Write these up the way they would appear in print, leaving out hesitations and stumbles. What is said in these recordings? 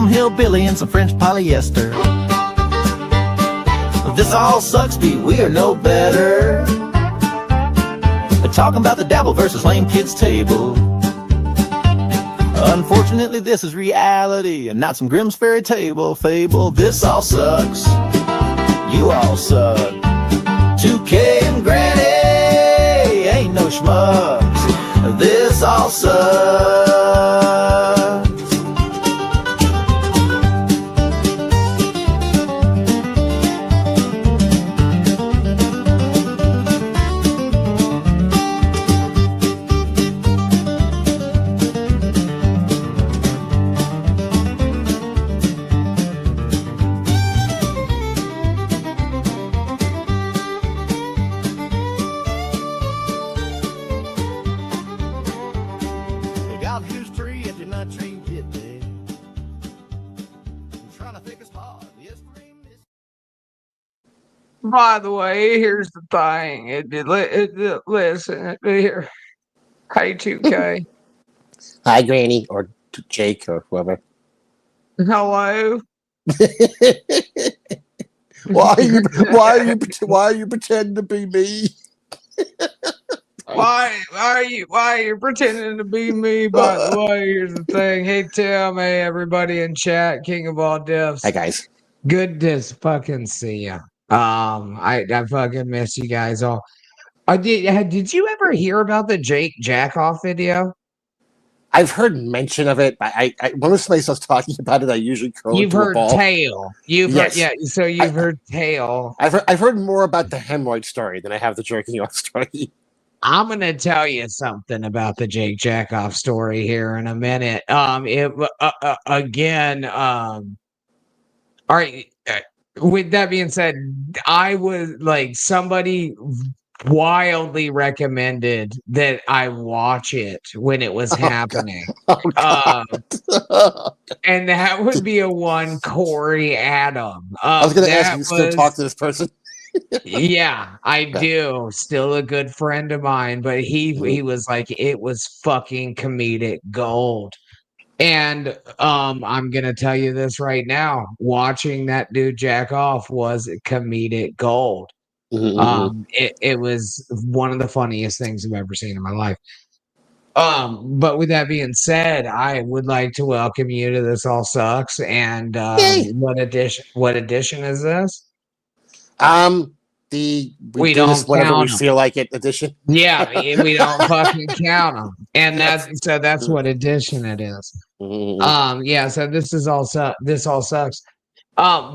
some hillbilly and some French polyester. This all sucks, B, we are no better. Talking about the dabble versus lame kids table. Unfortunately, this is reality and not some Grimm's fairy table fable. This all sucks. You all suck. 2K and Granny ain't no schmucks. This all sucks. By the way, here's the thing. Listen here. Hey, 2K. Hi, Granny, or Jake, or whoever. Hello. Why are you pretending to be me? Why are you pretending to be me? By the way, here's the thing. Hey, Tim. Hey, everybody in chat. King of all diffs. Hi, guys. Good to fucking see you. I fucking miss you guys all. Did you ever hear about the Jake Jackoff video? I've heard mention of it, but I when somebody starts talking about it, I usually curl You've into a heard ball. tale. Yes. So you've heard tale. I've heard more about the hemorrhoid story than I have the jerking off story. I'm gonna tell you something about the Jake Jackoff story here in a minute. All right. With that being said, I was like somebody wildly recommended that I watch it when it was happening. And that would be a one Corey Adam. I was going to ask you, still talk to this person? Yeah, I do. Still a good friend of mine, but he was like, it was fucking comedic gold. And I'm gonna tell you this right now. Watching that dude jack off was comedic gold. It was one of the funniest things I've ever seen in my life. But with that being said, I would like to welcome you to This All Sucks. And what edition is this? We do this whenever we feel like it edition. Yeah, we don't fucking count them, and that's what edition it is. Yeah, so this all sucks.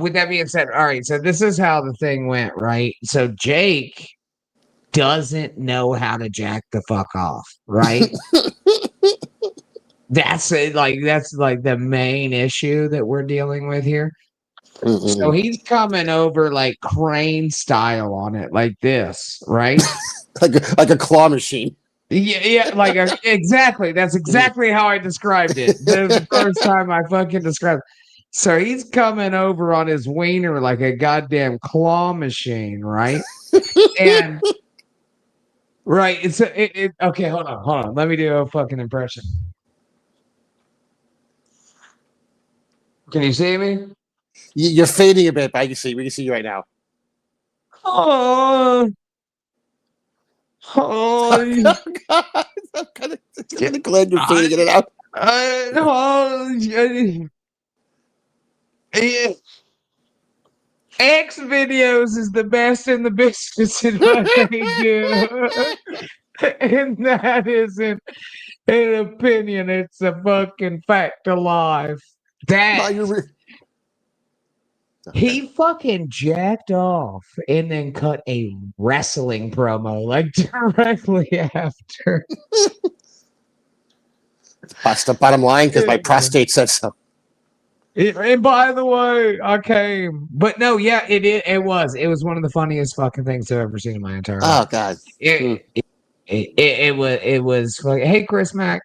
With that being said, all right, so this is how the thing went, right? So Jake doesn't know how to jack the fuck off, right? That's like the main issue that we're dealing with here. So he's coming over like crane style on it, like this, right? like a claw machine. Yeah, exactly. That's exactly how I described it. The first time I fucking described it. So he's coming over on his wiener like a goddamn claw machine, right? And right, okay, hold on. Let me do a fucking impression. Can you see me? You're fading a bit, but we can see you right now. Oh God. I'm kind of glad you're fading it out. X videos is the best in the business in what they do. And that isn't an opinion, it's a fucking fact of life. He fucking jacked off and then cut a wrestling promo like directly after. That's the bottom line because my prostate said so. And by the way, I came. But no, yeah, it was. It was one of the funniest fucking things I've ever seen in my entire life. Oh God. It was like, hey Chris Mack,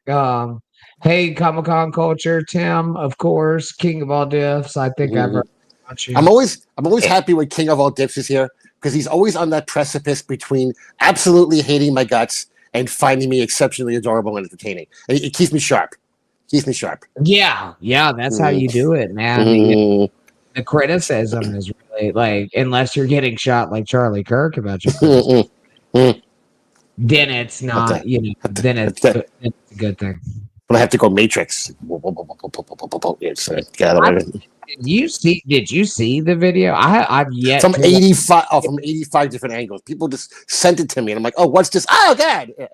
hey Comic-Con Culture, Tim, of course, King of all diffs. I think I've heard about you. I'm always happy when King of all diffs is here because he's always on that precipice between absolutely hating my guts and finding me exceptionally adorable and entertaining. It keeps me sharp. Keeps me sharp. Yeah, that's how you do it, man. Mm. The criticism is really like, unless you're getting shot like Charlie Kirk about your criticism, then it's not, then it's a good thing. When I have to go Matrix. Did you see the video? I've yet From to 85 from 85 different angles. People just sent it to me and I'm like, oh, what's this? Oh god. Yeah.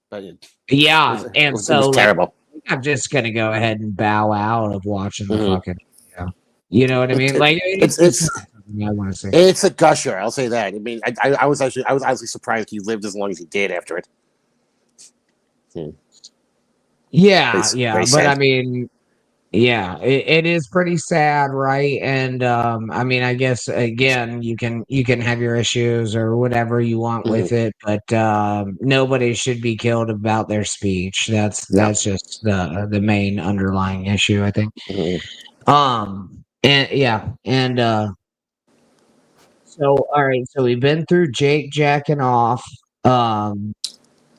But it was terrible. I'm just gonna go ahead and bow out of watching the fucking video. You know what I mean? Like it's I want to say it's a gusher. I'll say that. I mean, I was actually surprised he lived as long as he did after it. Yeah, very but sad. I mean, yeah, it is pretty sad, right? And I mean, I guess again, you can have your issues or whatever you want with it, but nobody should be killed about their speech. That's just the main underlying issue, I think. So all right, so we've been through Jake jacking off.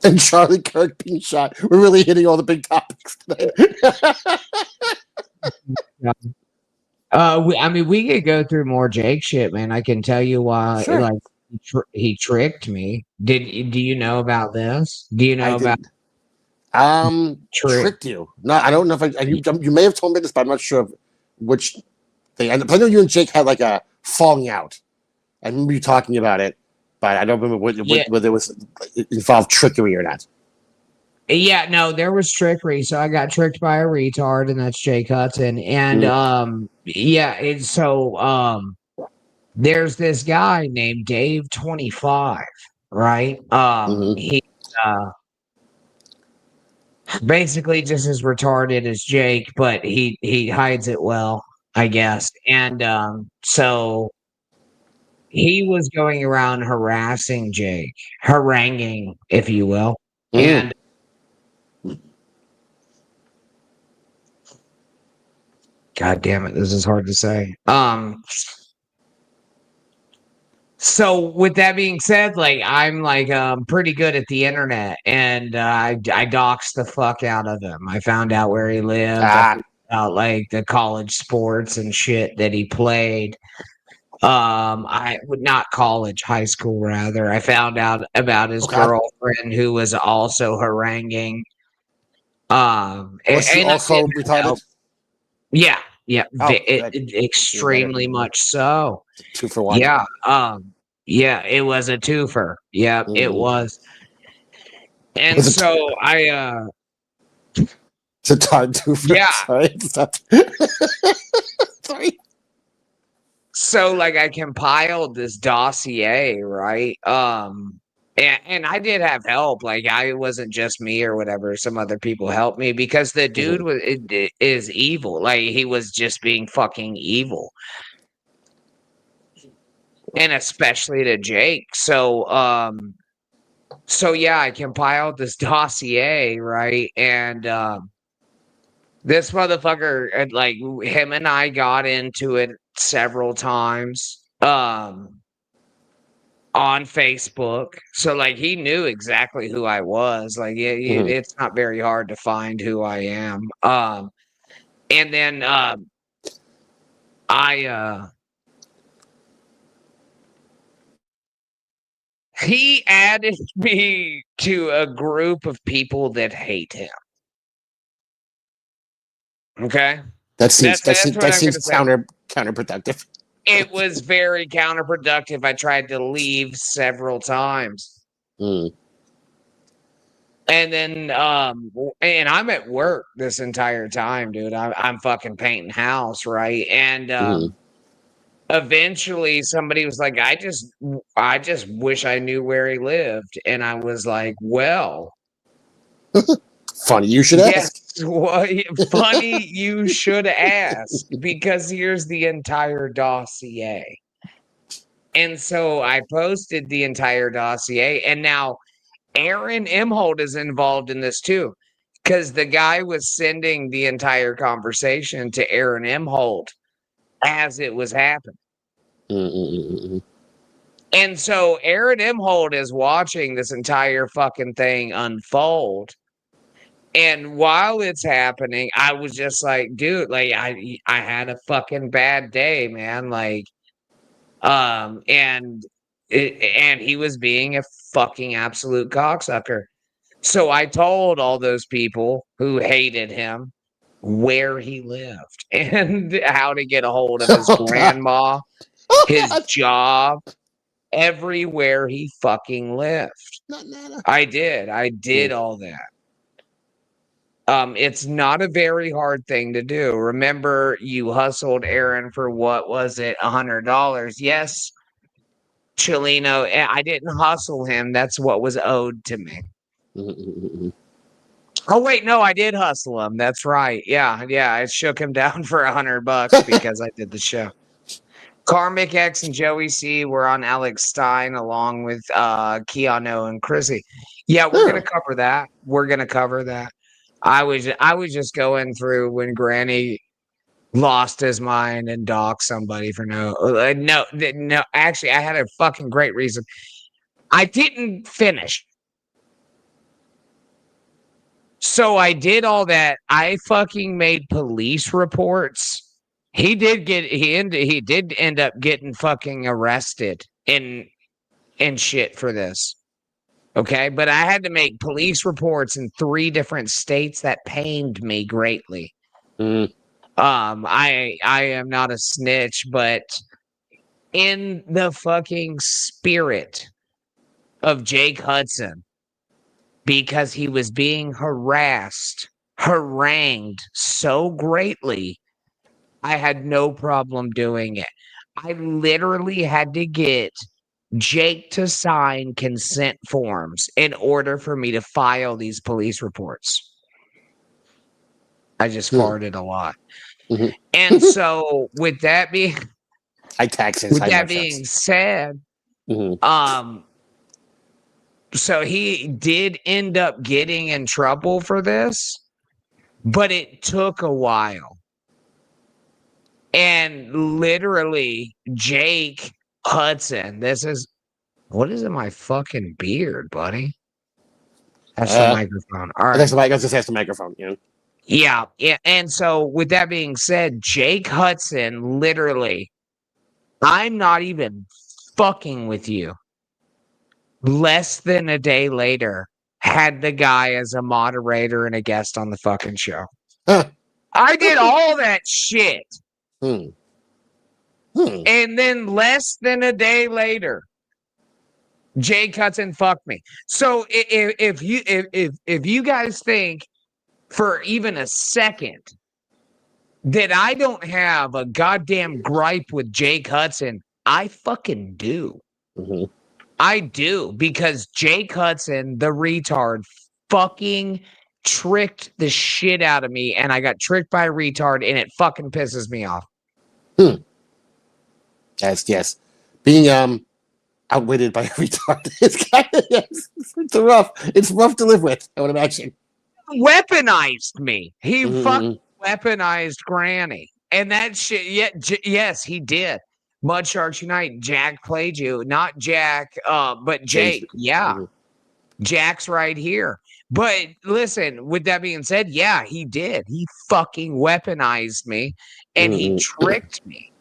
And Charlie Kirk being shot. We're really hitting all the big topics today. I mean, we could go through more Jake shit, man. I can tell you why. Sure. Like, he tricked me. Do you know about this? Do you know about? Tricked you? No, I don't know if you may have told me this, but I'm not sure which thing. I know you and Jake had like a falling out. I remember you talking about it, but I don't remember whether it involved trickery or not. Yeah, no, there was trickery. So I got tricked by a retard, and that's Jake Hudson. And there's this guy named Dave 25, right? He basically just as retarded as Jake, but he hides it well, I guess. And so he was going around harassing Jake, haranguing, if you will. And God damn it, this is hard to say. So with that being said, like I'm like pretty good at the internet, and I doxed the fuck out of him. I found out where he lived. I found out like the college sports and shit that he played. I would not college, high school rather. I found out about his girlfriend who was also haranguing. Was she also retarded? Yeah, extremely much so. 2 for 1. Yeah, it was a twofer. Yeah, it was. And so I it's a time twofer. Yeah. Sorry. So like I compiled this dossier, right? And I did have help. Like I wasn't just me or whatever. Some other people helped me because the dude is evil. Like he was just being fucking evil. And especially to Jake. So yeah, I compiled this dossier, right? And this motherfucker, like him and I got into it several times on Facebook. So like he knew exactly who I was. Like it's not very hard to find who I am. And then he added me to a group of people that hate him. Okay? That seems counterproductive. It was very counterproductive. I tried to leave several times. And then and I'm at work this entire time, dude. I'm fucking painting house, right? And eventually somebody was like, I just wish I knew where he lived. And I was like, well, funny you should ask. Funny you should ask, because here's the entire dossier. And so I posted the entire dossier, and now Aaron Imholt is involved in this too, because the guy was sending the entire conversation to Aaron Imholt as it was happening. And so Aaron Imholt is watching this entire fucking thing unfold. And while it's happening, I was just like, dude, like I had a fucking bad day, man. Like, and he was being a fucking absolute cocksucker. So I told all those people who hated him where he lived and how to get a hold of his Oh God. grandma, Oh his God. job, everywhere he fucking lived. Not nada. I did all that. It's not a very hard thing to do. Remember, you hustled Aaron for what was it, $100? Yes, Chileno. I didn't hustle him. That's what was owed to me. Oh wait, no, I did hustle him. That's right. Yeah, I shook him down for $100 because I did the show. Karmic X and Joey C were on Alex Stein along with Keanu and Chrissy. Yeah, we're gonna cover that. We're gonna cover that. I was just going through when Granny lost his mind and doxed somebody for no. Actually, I had a fucking great reason. I didn't finish. So I did all that. I fucking made police reports. He did end up getting fucking arrested and shit for this. Okay, but I had to make police reports in 3 different states that pained me greatly. I am not a snitch, but in the fucking spirit of Jake Hudson, because he was being harangued so greatly, I had no problem doing it. I literally had to get Jake to sign consent forms in order for me to file these police reports. I just farted a lot. And so with that being said, so he did end up getting in trouble for this, but it took a while. And literally, Jake Hudson, what is in my fucking beard, buddy? That's the microphone. All right. That's the microphone, you know? Yeah. And so with that being said, Jake Hudson, literally, I'm not even fucking with you. Less than a day later, had the guy as a moderator and a guest on the fucking show. I did all that shit. And then less than a day later, Jake Hudson fucked me. So if you guys think for even a second that I don't have a goddamn gripe with Jake Hudson, I fucking do. I do, because Jake Hudson, the retard, fucking tricked the shit out of me, and I got tricked by a retard, and it fucking pisses me off. Yes. Being outwitted by a retard it's rough to live with, I would imagine. Weaponized me. He fucking weaponized Granny. And that shit, yes, he did. Mud Sharks Unite, Jack played you. Not Jack, but Jake. Yeah. Jack's right here. But listen, with that being said, yeah, he did. He fucking weaponized me, and he tricked me.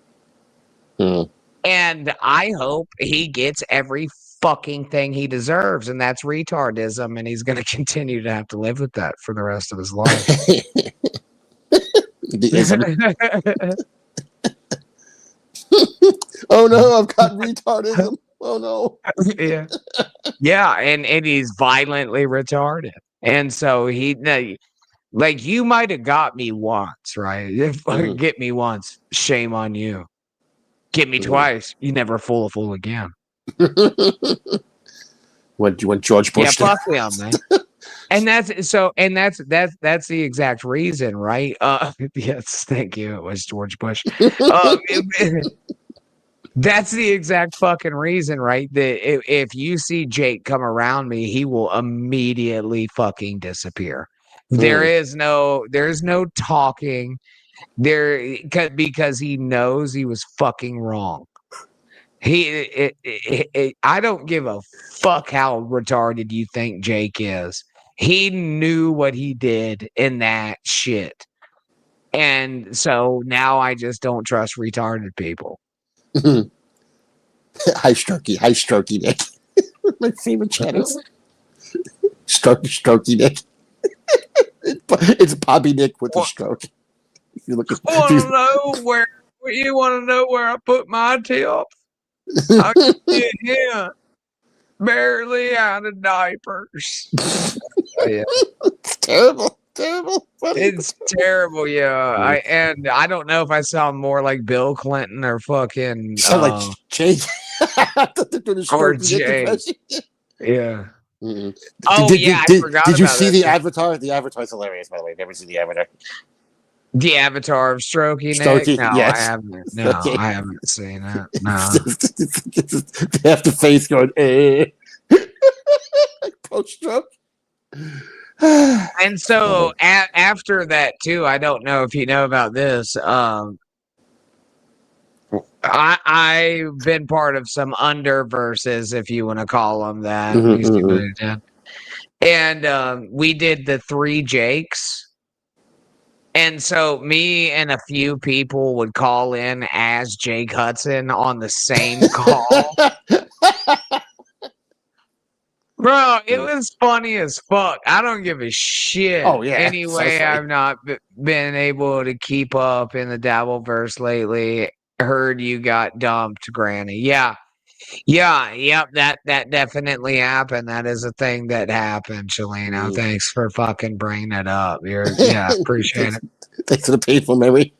And I hope he gets every fucking thing he deserves, and that's retardism, and he's going to continue to have to live with that for the rest of his life. Oh no, I've got retardism. Oh no. Yeah, and he's violently retarded. And so like, you might have got me once, right? Get me once, shame on you. Get me twice, you never fool a fool again. When George Bush? Yeah, fuck him, man. And that's the exact reason, right? Yes, thank you. It was George Bush. That's the exact fucking reason, right? That if you see Jake come around me, he will immediately fucking disappear. There's no talking there, because he knows he was fucking wrong. I don't give a fuck how retarded you think Jake is. He knew what he did in that shit. And so now I just don't trust retarded people. High strokey Nick. My favorite channels. Strokey Nick. It's Bobby Nick with a stroke. If you look at, you want to know where I put my tips? I get him barely out of diapers. Yeah. It's terrible. Funny. It's terrible, yeah. I don't know if I sound more like Bill Clinton or fucking Sound like Jay. or Jay. Yeah. Mm-mm. Oh yeah, I forgot. Did you about see that the too. Avatar? The Avatar's hilarious, by the way. Never seen the Avatar. The Avatar of Strokey Nick? Strokey, No, yes. I haven't. No, Okay. I haven't seen it. No. They have the face going, post stroke. And so after that too, I don't know if you know about this. I've been part of some underverses, if you want to call them that. And we did the 3 Jakes. And so me and a few people would call in as Jake Hudson on the same call. Bro, it was funny as fuck. I don't give a shit. Oh, yeah. Anyway, So I've not been able to keep up in the Dabbleverse lately. Heard you got dumped, Granny. Yeah. Yep. That definitely happened. That is a thing that happened, Chelino. Thanks for fucking bringing it up. Appreciate it. Thanks for the painful memory.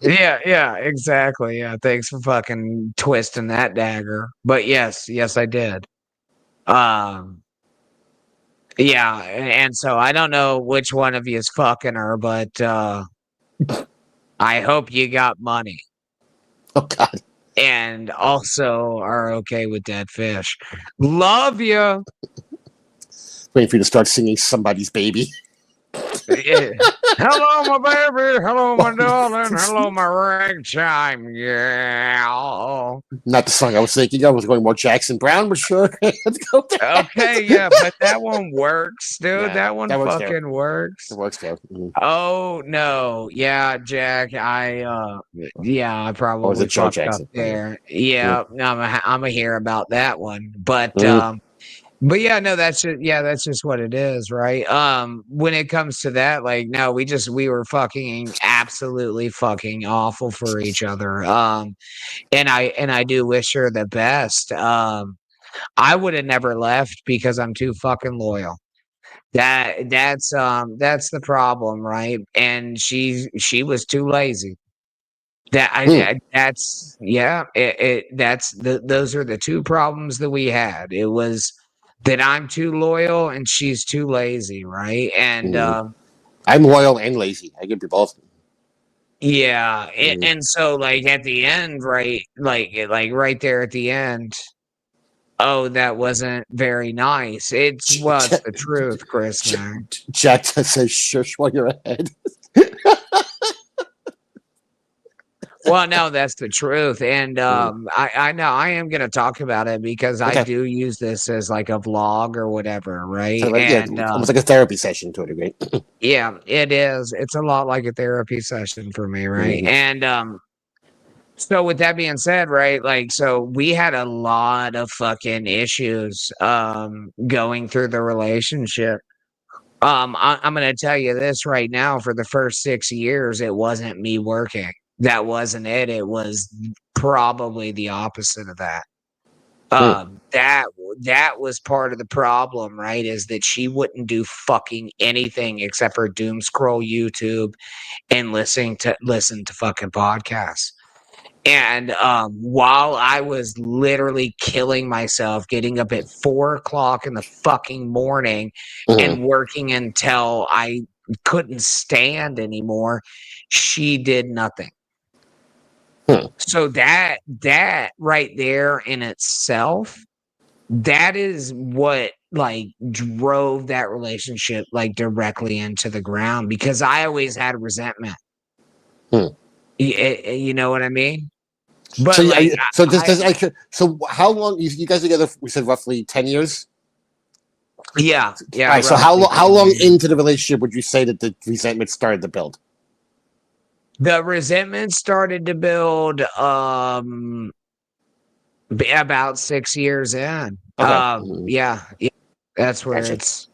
Yeah, exactly. Yeah, thanks for fucking twisting that dagger. But yes, I did. Yeah, and so I don't know which one of you is fucking her, but I hope you got money. Oh God. And also are okay with dead fish. Love you. Waiting for you to start singing Somebody's Baby. Yeah. Hello, my baby. Hello, my darling. Hello, my ragtime. Yeah. Not the song I was thinking. I was going more Jackson Brown, but sure. Let's go there. Okay, yeah, but that one works, dude. Yeah, that one fucking works. It works, too. Oh no, yeah, Jack. I probably fucked up there. Yeah, I'm a hear about that one, but yeah, no, that's just what it is, right? When it comes to that, like, no, we were fucking absolutely fucking awful for each other. And I do wish her the best. I would have never left because I'm too fucking loyal. That's the problem, right? And she was too lazy. Those are the two problems that we had. It was that I'm too loyal and she's too lazy, right? And I'm loyal and lazy. I give you both. Yeah, and so like at the end, right? Like right there at the end. Oh, that wasn't very nice. It's the truth, Chris. Jack says shush while you're ahead. Well, no, that's the truth. And I know I am going to talk about it because I do use this as like a vlog or whatever, right? So, almost like a therapy session to a degree. Yeah, it is. It's a lot like a therapy session for me, right? And so with that being said, right, like, so we had a lot of fucking issues going through the relationship. I'm going to tell you this right now. For the first 6 years, it wasn't me working. That wasn't it. It was probably the opposite of that. That was part of the problem, right? Is that she wouldn't do fucking anything except for doom scroll YouTube and listen to fucking podcasts. And while I was literally killing myself, getting up at 4 o'clock in the fucking morning and working until I couldn't stand anymore, she did nothing. So that right there in itself, that is what like drove that relationship like directly into the ground, because I always had resentment. You know what I mean? But so how long you guys together? We said roughly 10 years. Yeah, All right. So roughly how 10 long years. into the relationship would you say that the resentment started to build? The resentment started to build about 6 years in. Okay. Yeah, that's where Gotcha. that's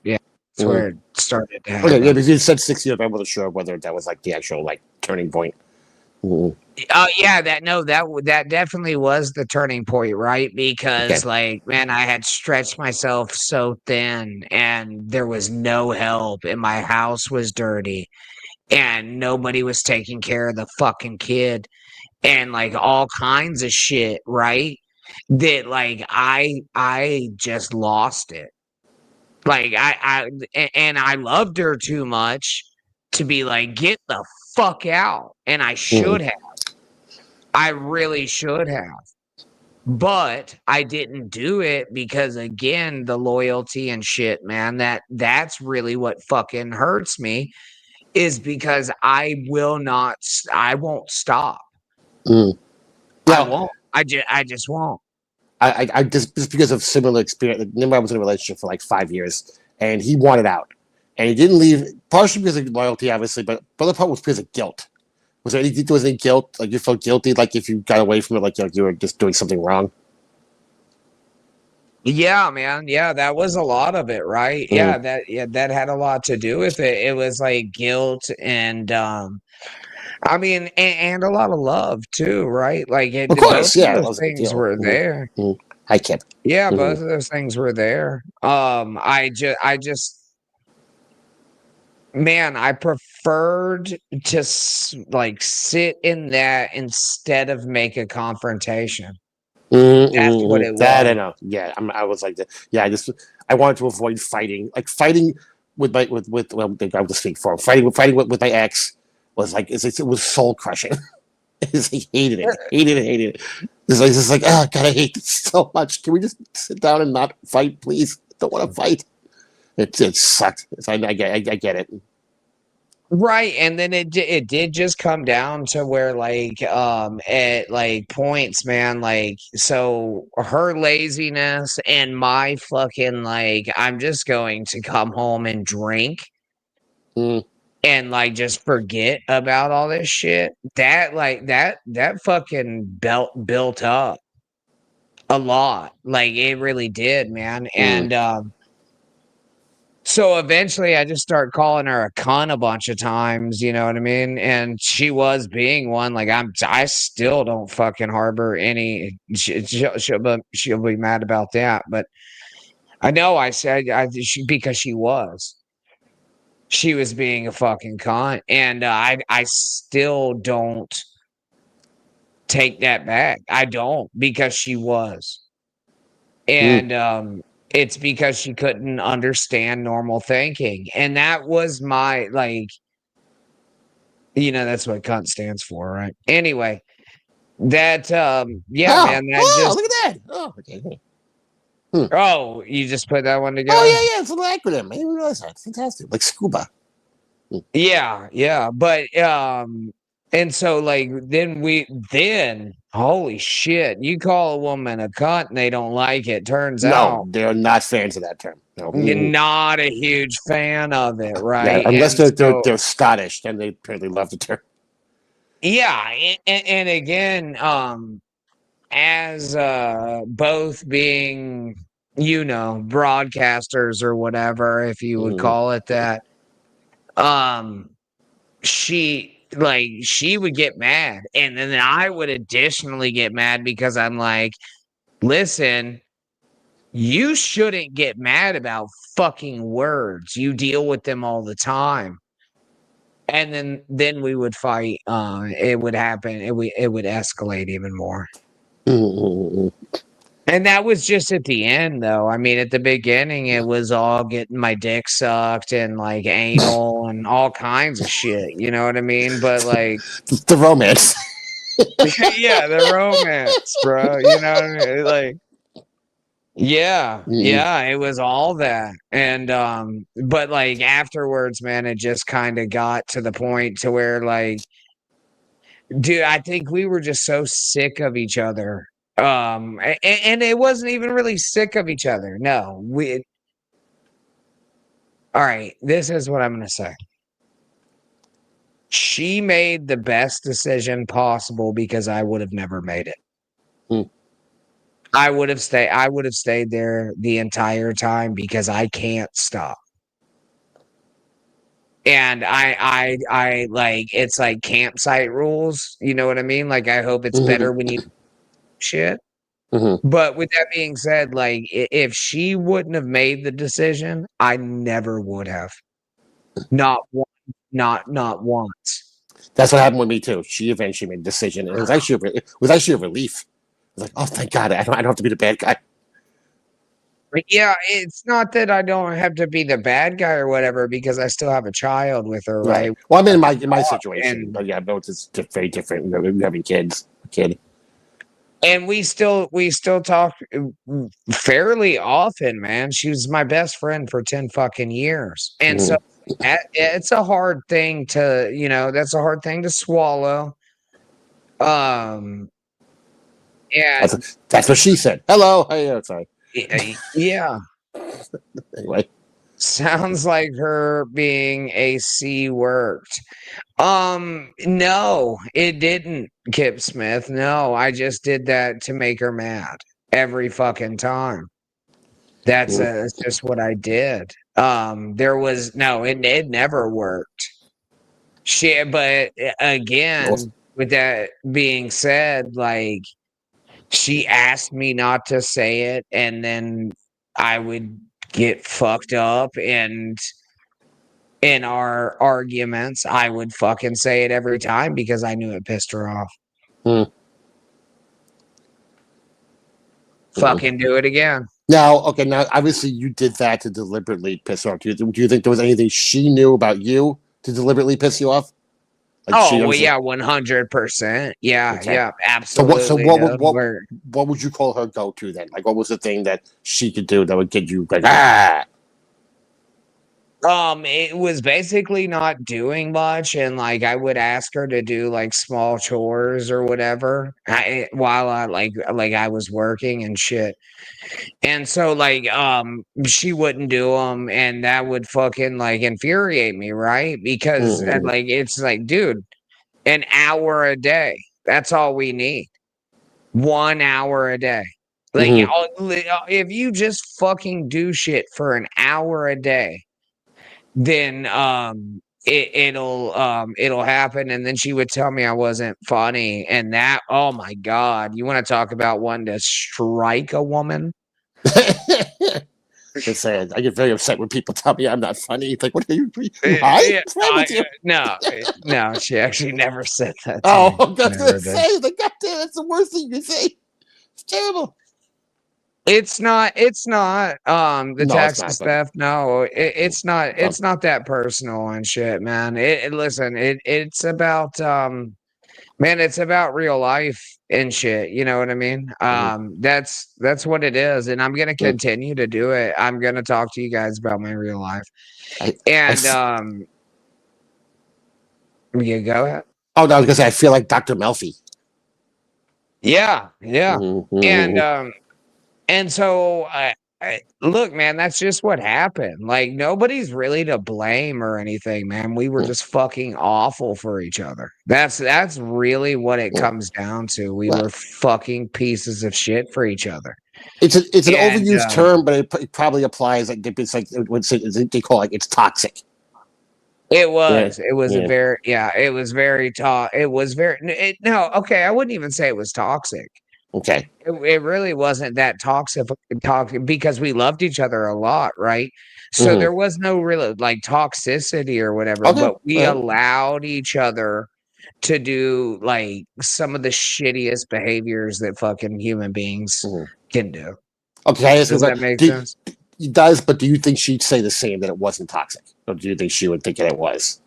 where it started to Okay. Yeah, happen. because you said 6 years. I wasn't sure whether that was like the actual like turning point. Oh yeah, that definitely was the turning point, right? Okay. Because like, man, I had stretched myself so thin and there was no help and my house was dirty and nobody was taking care of the fucking kid and like all kinds of shit, right? That like I just lost it. Like and I loved her too much to be like, get the fuck out. And I should have. I really should have. But I didn't do it because again, the loyalty and shit, man, that's really what fucking hurts me is because I won't stop. I Now, won't. I just won't. I just because of similar experience. Remember, I was in a relationship for like 5 years, and he wanted out, and he didn't leave partially because of loyalty, obviously, but the other part was because of guilt. Was there any guilt? Like you felt guilty, like if you got away from it, like you were just doing something wrong? Yeah, man. Yeah, that was a lot of it, right? Mm. That had a lot to do with it. It was like guilt and I mean and a lot of love too, right? Like Of both course, of yeah, that those was a big things deal. were there. Hi, Kip. Yeah, Mm-hmm. both of those things were there. I just man, I preferred to like sit in that instead of make a confrontation. That's what it That I was. know. Yeah, I was like that. Yeah, I wanted to avoid fighting. Like fighting with my with well, I will just speak for him. Fighting with my ex was like it was soul crushing. It's like hated it. It's just like oh god, I hate this so much. Can we just sit down and not fight, please? I don't want to fight. It sucked. I get it. Right, and then it did just come down to where like at like points, man, like so her laziness and my fucking like I'm just going to come home and drink Mm, and like just forget about all this shit. That like that fucking built up a lot. Like it really did, man. mm. And so eventually I just start calling her a cunt a bunch of times, you know what I mean? And she was being one. Like I still don't fucking harbor any she'll be mad about that, but I know I said because she was being a fucking cunt and I still don't take that back. I don't because she was. Mm. And it's because she couldn't understand normal thinking. And that was my like that's what cunt stands for, right? Anyway, that yeah, Oh, man, that oh, just look at that. Oh, okay. Hmm. oh, you just put that one Oh together? yeah, yeah. It's a little acronym. I didn't realize that. Fantastic. Like scuba. Yeah, yeah. But and so like then holy shit, you call a woman a cunt and they don't like it. Turns No, out they're not fans of that term. No. you're not a huge fan of it, Yeah, right? unless And so they're Scottish, then they apparently love the term. yeah, and again, as both being, broadcasters or whatever, if you would Mm. call it that, um, she would get mad, and then I would additionally get mad because I'm like, listen, you shouldn't get mad about fucking words. You deal with them all the time. And then we would fight, it would happen, it would escalate even more. Mm. And that was just at the end, though. I mean, at the beginning, it was all getting my dick sucked and, like, anal and all kinds of shit, you know what I mean? But, like The romance. yeah, the romance, bro, you know what I mean? Like yeah, Mm. yeah, it was all that, and, but, like, afterwards, man, it just kinda got to the point to where, like dude, I think we were just so sick of each other. And it wasn't even really sick of each other. No, All right, this is what I'm going to say. She made the best decision possible because I would have never made it. Hmm. I would have stayed there the entire time because I can't stop. And I like, it's like campsite rules. You know what I mean? Like, I hope it's better when you shit. Mm-hmm. But with that being said, like, if she wouldn't have made the decision, I never would have. Not one, not once. That's what happened with me too. She eventually made a decision, and it was actually a relief. I was like, oh, thank God, I don't have to be the bad guy. Yeah, it's not that I don't have to be the bad guy or whatever, because I still have a child with her, right? Well, I mean, in my situation, And but yeah, no, it's very different. Having kids, a kid. and we still talk fairly often, man. She was my best friend for 10 fucking years. And so it's a hard thing to, that's a hard thing to swallow. And That's what she said. Hello. Hey, sorry. yeah. Anyway. Sounds like her being a C worked. No, it didn't, Kip Smith. No, I just did that to make her mad every fucking time. That's just what I did. There was no, it never worked. But again, with that being said, like, she asked me not to say it, and then I would get fucked up, and in our arguments, I would fucking say it every time because I knew it pissed her off. Fucking do it again. Now, obviously you did that to deliberately piss her off. Do you think there was anything she knew about you to deliberately piss you off? Like, well, yeah, 100%. Yeah, okay. Yeah, absolutely. So what would you call her go-to then? Like, what was the thing that she could do that would get you like, ah? It was basically not doing much, and like I would ask her to do like small chores or whatever while I I was working and shit. And so like she wouldn't do them, and that would fucking like infuriate me, right? Because like it's like, dude, an hour a day. That's all we need. 1 hour a day. Like if you just fucking do shit for an hour a day, then it'll happen. And then she would tell me I wasn't funny, and that, oh my God, you want to talk about wanting to strike a woman? Just saying, I get very upset when people tell me I'm not funny. It's like, what are you high? What's wrong with you? No, she actually never said that. I was gonna say, like, God damn, that's the worst thing you can say. It's terrible. It's not the taxes theft. No, it's not that personal and shit, man. Listen, it's about man, it's about real life and shit. You know what I mean? That's what it is, and I'm gonna continue to do it. I'm gonna talk to you guys about my real life. Yeah, go ahead. Oh no, I was gonna say I feel like Dr. Melfi. Yeah. And so, look, man, that's just what happened. Like, nobody's really to blame or anything, man. We were just fucking awful for each other. That's really what it comes down to. We were fucking pieces of shit for each other. It's an overused term, but it probably applies. Like, it's like they call it, it's toxic. It was. It was a very. It was very It was very. No, okay. I wouldn't even say it was toxic. Okay. It really wasn't that toxic because we loved each other a lot, right? So there was no real like toxicity or whatever, but we allowed each other to do like some of the shittiest behaviors that fucking human beings can do. Okay, does that make sense? It does, but do you think she'd say the same, that it wasn't toxic, or do you think she would think that it was?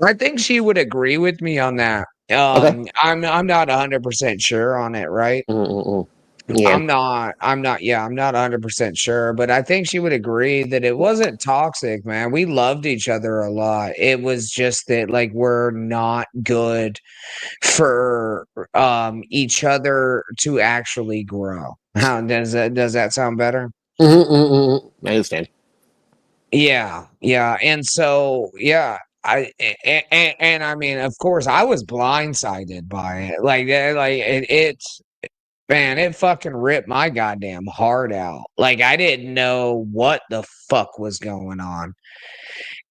I think she would agree with me on that. I'm not 100% sure on it, right? Yeah. I'm not 100% sure, but I think she would agree that it wasn't toxic, man. We loved each other a lot. It was just that like we're not good for each other to actually grow. How does that sound better? I understand. Yeah, yeah, and so yeah, and I mean, of course, I was blindsided by it. Like it's man, it fucking ripped my goddamn heart out. Like I didn't know what the fuck was going on.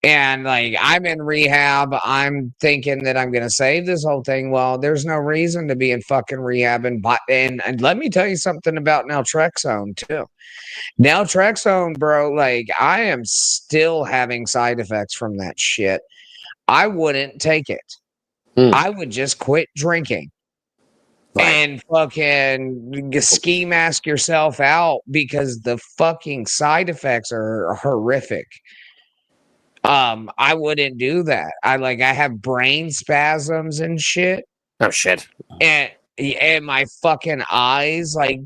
And like I'm in rehab, I'm thinking that I'm gonna save this whole thing. Well, there's no reason to be in fucking rehab, and let me tell you something about naltrexone too. Naltrexone, bro, like I am still having side effects from that shit. I wouldn't take it. Mm. I would just quit drinking Right. and fucking ski mask yourself out because the fucking side effects are horrific. I wouldn't do that. I have brain spasms and shit, Oh shit. and my fucking eyes like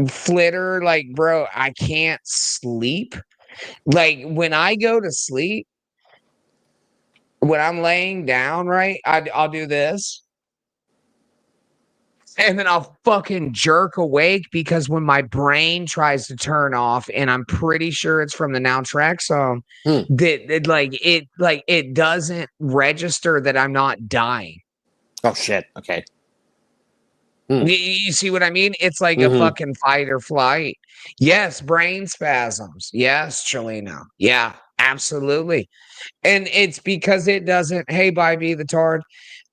flitter. Like, bro, I can't sleep. Like when I go to sleep, when I'm laying down, right, I'll do this. And then I'll fucking jerk awake because when my brain tries to turn off, and I'm pretty sure it's from the naltrexone, Hmm. that it doesn't register that I'm not dying. Oh shit. Okay. You see what I mean? It's like a Mm-hmm. fucking fight or flight. Yes, brain spasms. Yes, Chelino. Yeah, absolutely. And it's because it doesn't, hey, Bybee the Tard,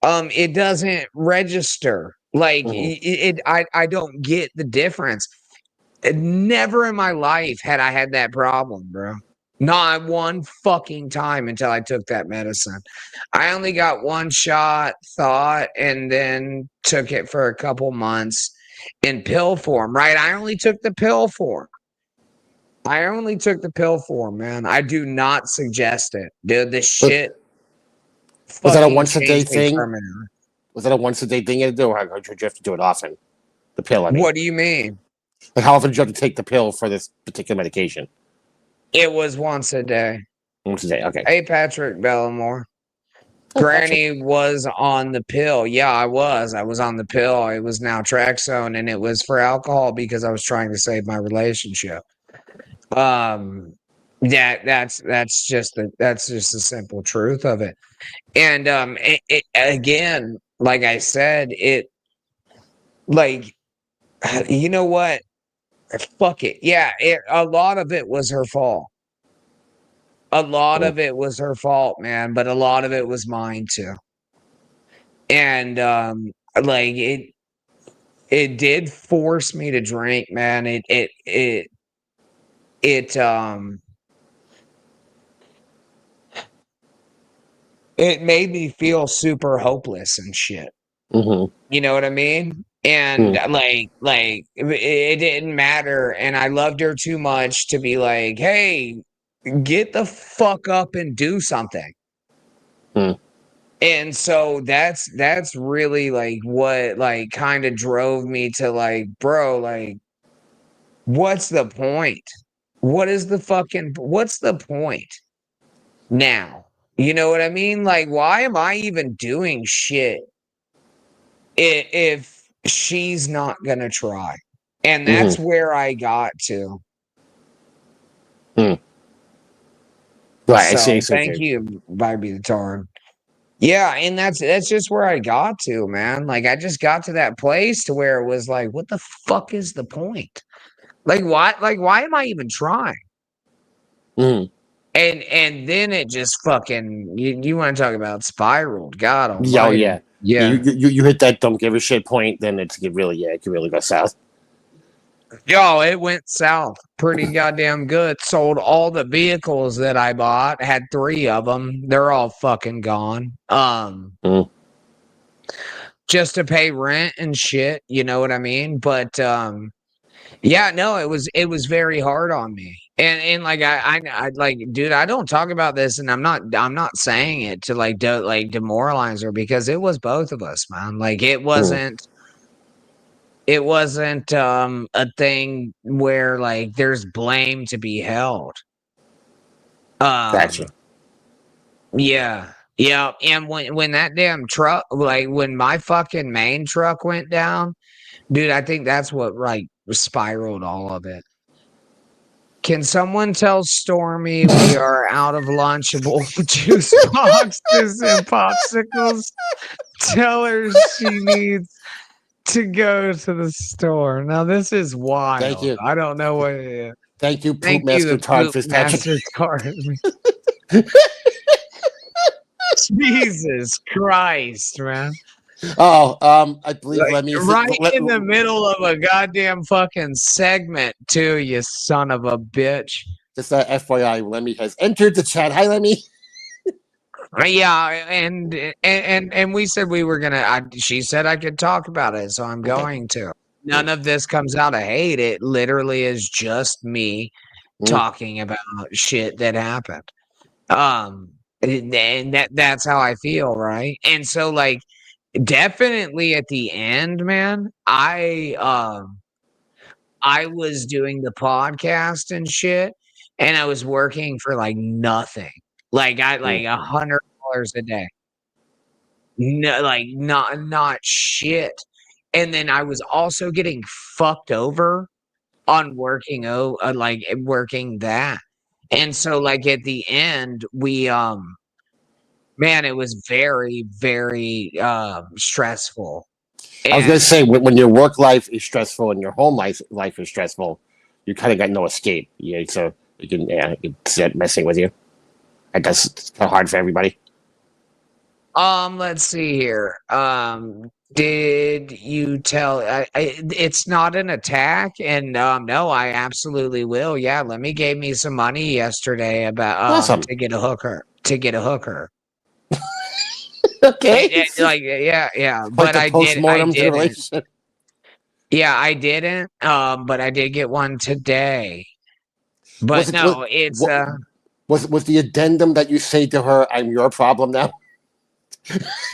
it doesn't register. Like I don't get the difference. Never in my life had I had that problem, bro. Not one fucking time until I took that medicine. I only got one shot, thought, and then took it for a couple months in pill form, right? I only took the pill form. Man. I do not suggest it. Dude, this shit Was that a fucking once a day changed me thing? permanently. Was that a once a day thing you do, or did you have to do it often? The pill, I mean. What do you mean? Like, how often did you have to take the pill for this particular medication? It was once a day. Once a day. Okay. Hey, Patrick Bellamore. Hey, Patrick. Granny was on the pill. Yeah, I was. I was on the pill. It was naltrexone, and it was for alcohol because I was trying to save my relationship. That's just the simple truth of it. And again, like I said, it like you know what? Fuck it. Yeah, a lot of it was her fault. A lot of it was her fault, man, but a lot of it was mine too. And like it did force me to drink, man. It made me feel super hopeless and shit. Mm-hmm. You know what I mean? And it didn't matter. And I loved her too much to be like, hey, get the fuck up and do something. Mm. And so that's really like what like kind of drove me to like, bro, like, what's the point? What's the point now? You know what I mean? Like, why am I even doing shit if she's not gonna try? And that's where I got to. Mm. Right, So I see. thank you, Bobby the Tarn. Yeah, and that's just where I got to, man. Like I just got to that place to where it was like, what the fuck is the point? Why am I even trying? Mm. And then it just fucking you want to talk about spiraled, God almighty. Yeah, oh, yeah. Yeah. You hit that don't give a shit point, then it can really go south. Yo, it went south pretty goddamn good. Sold all the vehicles that I bought. Had 3 of them. They're all fucking gone. Just to pay rent and shit, you know what I mean? But yeah, no, it was very hard on me. And like I like, dude, I don't talk about this, and I'm not saying it to like demoralize her, because it was both of us, man. Like it wasn't a thing where like there's blame to be held. Gotcha. Yeah. Yeah. And when that damn truck, like when my fucking main truck went down, dude, I think that's what like spiraled all of it. Can someone tell Stormy we are out of Lunchable juice boxes and popsicles? Tell her she needs to go to the store. Now, this is wild. Thank you. I don't know what it is. Thank you, Thank Poop you, Master the Todd Poop Fitzpatrick. Master Todd. Jesus Christ, man. Oh, I believe Like, Lemmy. right in the middle of a goddamn fucking segment, too, you son of a bitch. Just FYI, Lemmy has entered the chat. Hi, Lemmy. Yeah, and we said we were gonna. She said I could talk about it, so I'm going to. None of this comes out of hate. It literally is just me talking about shit that happened. And that's how I feel, right? And so, like, definitely at the end, man, I was doing the podcast and shit, and I was working for like nothing. Like $100 a day. No, like not shit. And then I was also getting fucked over on working like working that. And so like at the end we man, it was very, very stressful. I was going to say, when your work life is stressful and your home life is stressful, you kind of got no escape. Yeah, so it's messing with you. And that's kind of hard for everybody. Let's see here. Did you tell? It's not an attack, and no, I absolutely will. Yeah, Lemmy gave me some money yesterday about Awesome. to get a hooker. Okay. Like yeah, Like but the I postmortem to the didn't. relationship. Yeah, I didn't. But I did get one today. But Was the addendum that you say to her, "I'm your problem now"? No.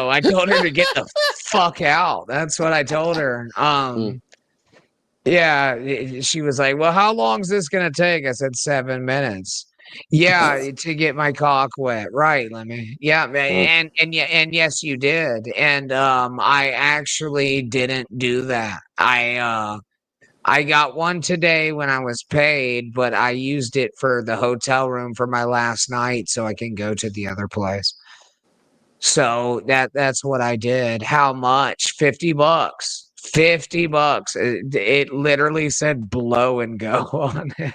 I told her to get the fuck out. That's what I told her. Yeah, she was like, "Well, how long is this gonna take?" I said 7 minutes. Yeah, to get my cock wet, right? Yeah, and yes, you did. And I actually didn't do that. I got one today when I was paid, but I used it for the hotel room for my last night so I can go to the other place. So that's what I did. How much? $50. $50. It literally said blow and go on it.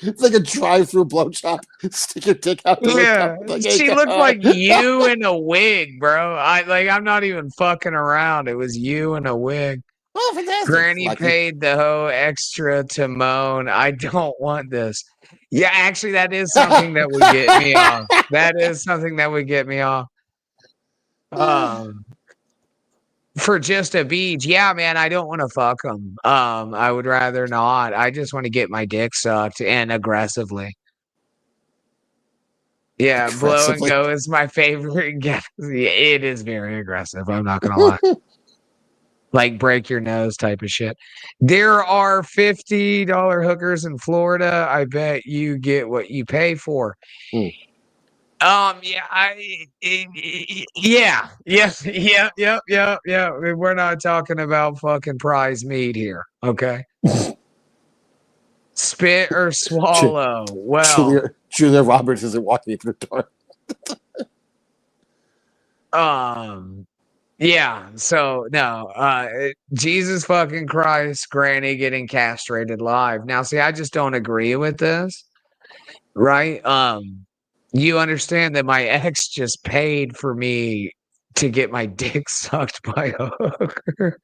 It's like a drive-through blowjob. Stick your dick out the window. She looked like you in a wig, bro. I'm not even fucking around. It was you in a wig. Oh, fantastic. Granny paid the hoe extra to moan. I don't want this. Yeah, actually, that is something that would get me off. That is something that would get me off. For just a beach, yeah, man, I don't want to fuck them. I would rather not. I just want to get my dick sucked and aggressively. Yeah, blow and go is my favorite. It is very aggressive. I'm not gonna lie. Like break your nose type of shit. There are $50 hookers in Florida. I bet you get what you pay for. Yeah. We're not talking about fucking prize meat here, okay? Spit or swallow. Well, Julia Roberts isn't walking through the door. Yeah, so no, Jesus fucking Christ, Granny getting castrated live. Now, see, I just don't agree with this, right? You understand that my ex just paid for me to get my dick sucked by a hooker.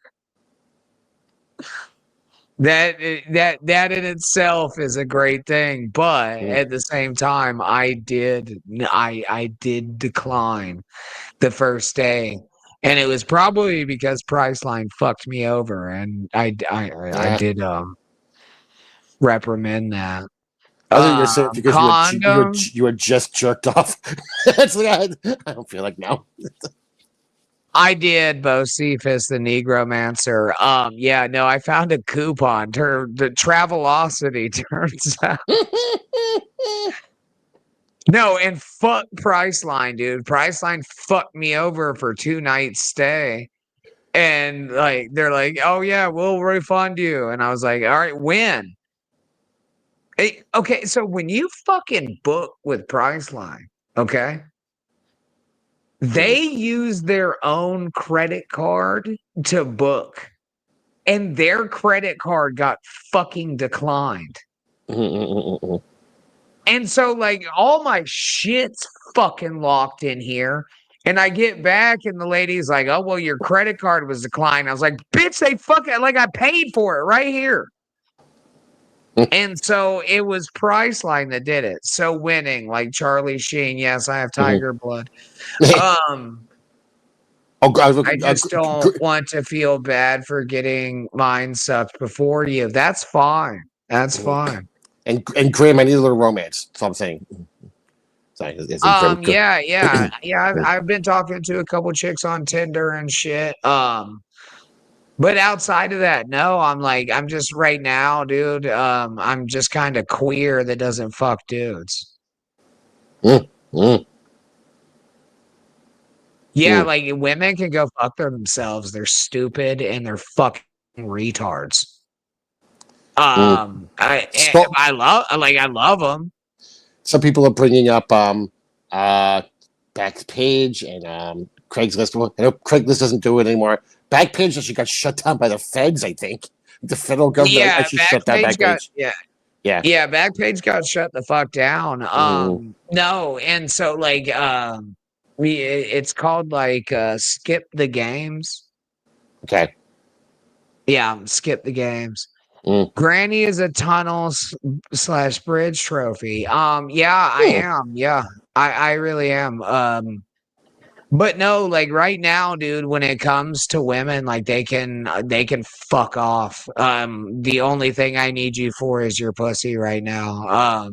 That in itself is a great thing, but at the same time, I did decline the first day. And it was probably because Priceline fucked me over, and I did reprimand that. You're saying because you were just jerked off. It's like, I don't feel like now. I did, Bocephus the Negromancer. Yeah, no, I found a coupon. The Travelocity turns out. No, and fuck Priceline, dude. Priceline fucked me over for 2 nights stay. And like they're like, "Oh yeah, we'll refund you." And I was like, "All right, when?" Okay, so when you fucking book with Priceline, okay, they use their own credit card to book, and their credit card got fucking declined. And so, like, all my shit's fucking locked in here. And I get back, and the lady's like, "Oh, well, your credit card was declined." I was like, "Bitch, they fucking, like, I paid for it right here." And so it was Priceline that did it. So winning, like Charlie Sheen. Yes, I have tiger blood. Um, I just don't want to feel bad for getting mine sucked before you. That's fine. That's fine. And Graham, I need a little romance. That's all I'm saying. Sorry, Yeah. I've been talking to a couple chicks on Tinder and shit. But outside of that, no, I'm just right now, dude. I'm just kind of queer that doesn't fuck dudes. Yeah, like women can go fuck themselves. They're stupid and they're fucking retards. I love them. Some people are bringing up Backpage and Craigslist. I know Craigslist doesn't do it anymore. Backpage actually got shut down by the feds, I think. The federal government actually shut down Backpage. Yeah, Backpage got shut the fuck down. No, and so like it's called like Skip the Games. Okay. Yeah, Skip the Games. Granny is a tunnel/bridge trophy. Yeah, I am. Yeah, I really am. But no, like right now, dude, when it comes to women, like they can fuck off. The only thing I need you for is your pussy right now.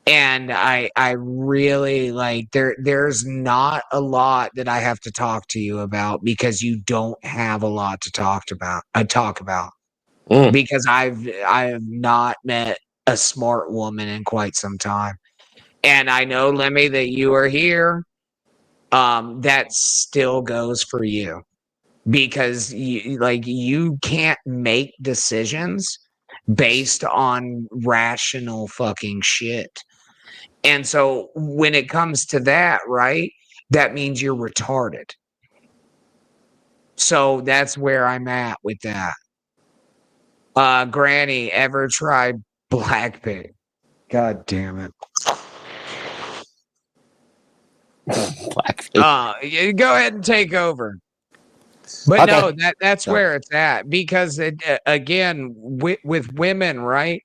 And I really like there's not a lot that I have to talk to you about because you don't have a lot to talk about. Because I have not met a smart woman in quite some time. And I know, Lemmy, that you are here. That still goes for you because you can't make decisions based on rational fucking shit. And so when it comes to that, right, that means you're retarded. So that's where I'm at with that. Granny, ever tried Blackpink? God damn it. You go ahead and take over. But no, that's where it's at because again, with women, right?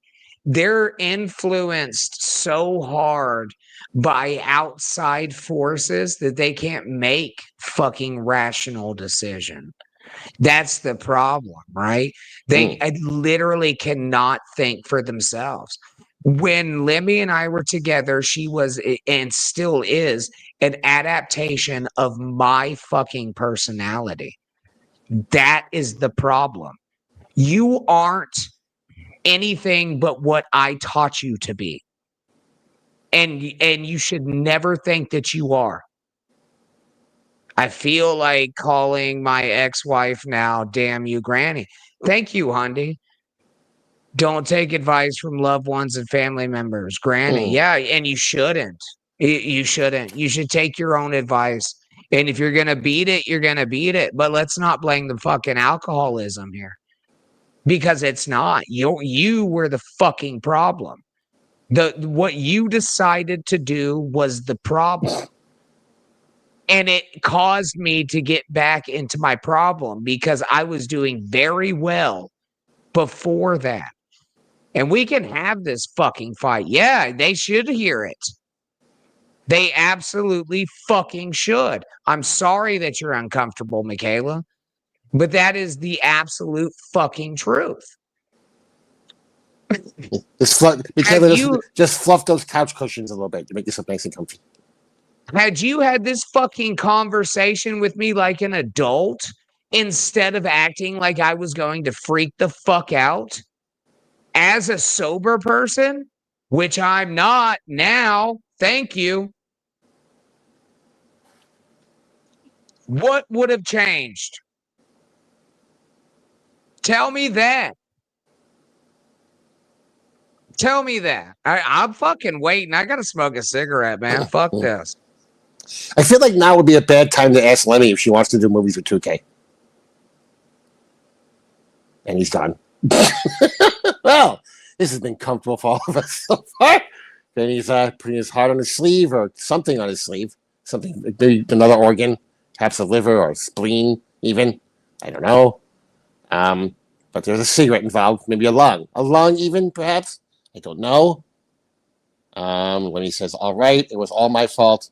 They're influenced so hard by outside forces that they can't make fucking rational decision. That's the problem, right? They literally cannot think for themselves. When Lemmy and I were together, she was and still is an adaptation of my fucking personality. That is the problem. You aren't anything but what I taught you to be. And you should never think that you are. I feel like calling my ex-wife now, damn you, Granny. Thank you, Hundy. Don't take advice from loved ones and family members. Granny, yeah, and you shouldn't. You shouldn't. You should take your own advice. And if you're going to beat it, you're going to beat it. But let's not blame the fucking alcoholism here. Because it's not. You were the fucking problem. What you decided to do was the problem. And it caused me to get back into my problem because I was doing very well before that. And we can have this fucking fight. Yeah, they should hear it. They absolutely fucking should. I'm sorry that you're uncomfortable, Michaela, but that is the absolute fucking truth. Michaela, just fluff those couch cushions a little bit to make yourself nice and comfy. Had you had this fucking conversation with me like an adult instead of acting like I was going to freak the fuck out as a sober person, which I'm not now, thank you. What would have changed? Tell me that. Tell me that. I'm fucking waiting. I gotta smoke a cigarette, man. Fuck this. I feel like now would be a bad time to ask Lemmy if she wants to do movies with 2K. And he's gone. Well, this has been comfortable for all of us so far. Then he's putting his heart on his sleeve or something on his sleeve. Something, maybe another organ, perhaps a liver or a spleen even. I don't know. But there's a cigarette involved, maybe a lung. A lung even, perhaps. I don't know. When he says, all right, it was all my fault.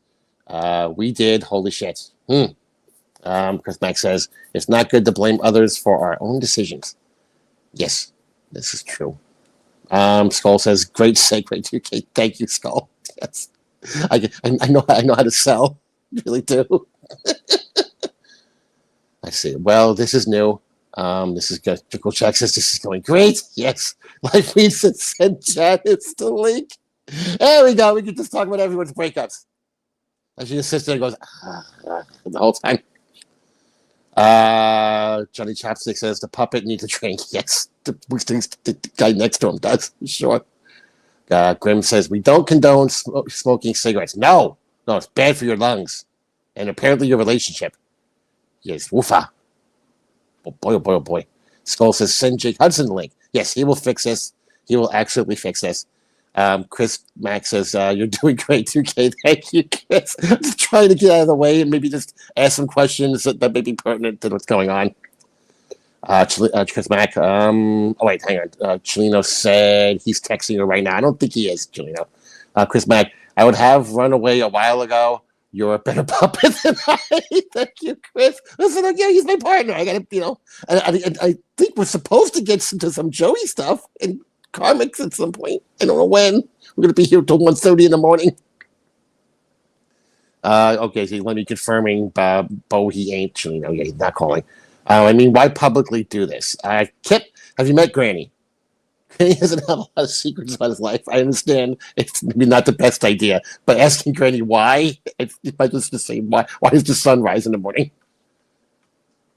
We did. Holy shit. Chris Mack says, it's not good to blame others for our own decisions. Yes, this is true. Skull says, great segue, 2K. Thank you, Skull. Yes. I know how to sell. I really do. I see. Well, this is new. This is good. Trickle Check says this is going great. Yes. Life Leads and send Janice the link. There we go. We can just talk about everyone's breakups. As she just sits there and goes, the whole time. Johnny Chopstick says the puppet needs a drink. Yes. The guy next to him does. Sure. Grim says, we don't condone smoking cigarettes. No, it's bad for your lungs. And apparently your relationship. Yes, woofa. Oh boy. Skull says, send Jake Hudson the link. Yes, he will fix this. He will absolutely fix this. Chris Mack says, you're doing great, 2K. Thank you, Chris. Just trying to get out of the way and maybe just ask some questions that may be pertinent to what's going on. Chris Mack. Wait, hang on. Chelino said he's texting her right now. I don't think he is, Chelino. Chris Mack. I would have run away a while ago. You're a better puppet than I. Thank you, Chris. Listen, yeah, he's my partner. I gotta, and I think we're supposed to get into some Joey stuff and comics at some point. I don't know when. We're gonna be here till 1:30 in the morning. Okay, so let me confirming Bo he ain't Chelino. Yeah, he's not calling. Why publicly do this? Kip, have you met Granny? Granny doesn't have a lot of secrets about his life. I understand it's maybe not the best idea, but asking Granny why, it's just to say why does the sun rise in the morning?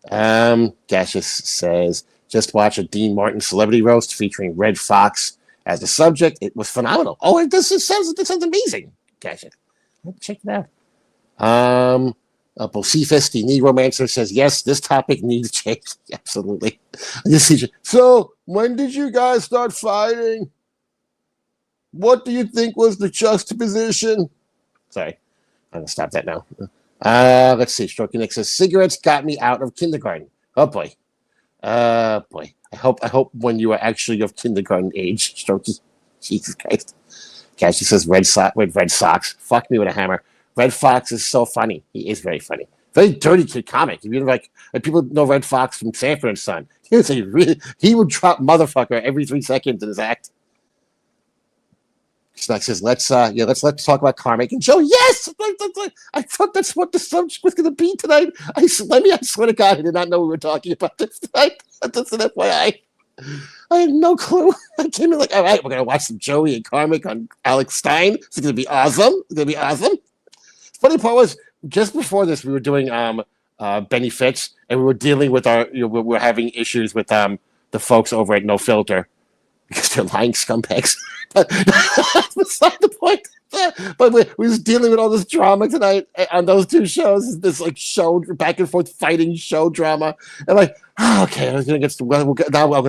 Gaseous says, just watch a Dean Martin celebrity roast featuring Red Fox as the subject. It was phenomenal. Oh, this sounds amazing. Gaseous. Check it out. Bocephus, the Negromancer, says, yes, this topic needs change. Absolutely. So, when did you guys start fighting? What do you think was the juxtaposition? Sorry, I'm going to stop that now. Let's see. Strokey Nick says, cigarettes got me out of kindergarten. Oh, boy. Boy. I hope when you are actually of kindergarten age, Strokey. Jesus Christ. Cassie says, red socks. Fuck me with a hammer. Red Fox is so funny. He is very funny. Very dirty kid comic. If you like people know Red Fox from Sanford and Son, he would drop motherfucker every 3 seconds in his act. Snack says, let's talk about Carmack and Joe. Yes! I thought that's what the subject was gonna be tonight. I swear to God, I did not know we were talking about this tonight. That's an FYI. I had no clue. I came in like, all right, we're gonna watch some Joey and Carmack on Alex Stein. It's gonna be awesome. Funny part was just before this, we were doing Benny Fitz, and we were dealing with we were having issues with the folks over at No Filter because they're lying scumbags. But that's beside the point. But we were just dealing with all this drama tonight on those two shows. This like show back and forth fighting show drama, and like, okay, I'm gonna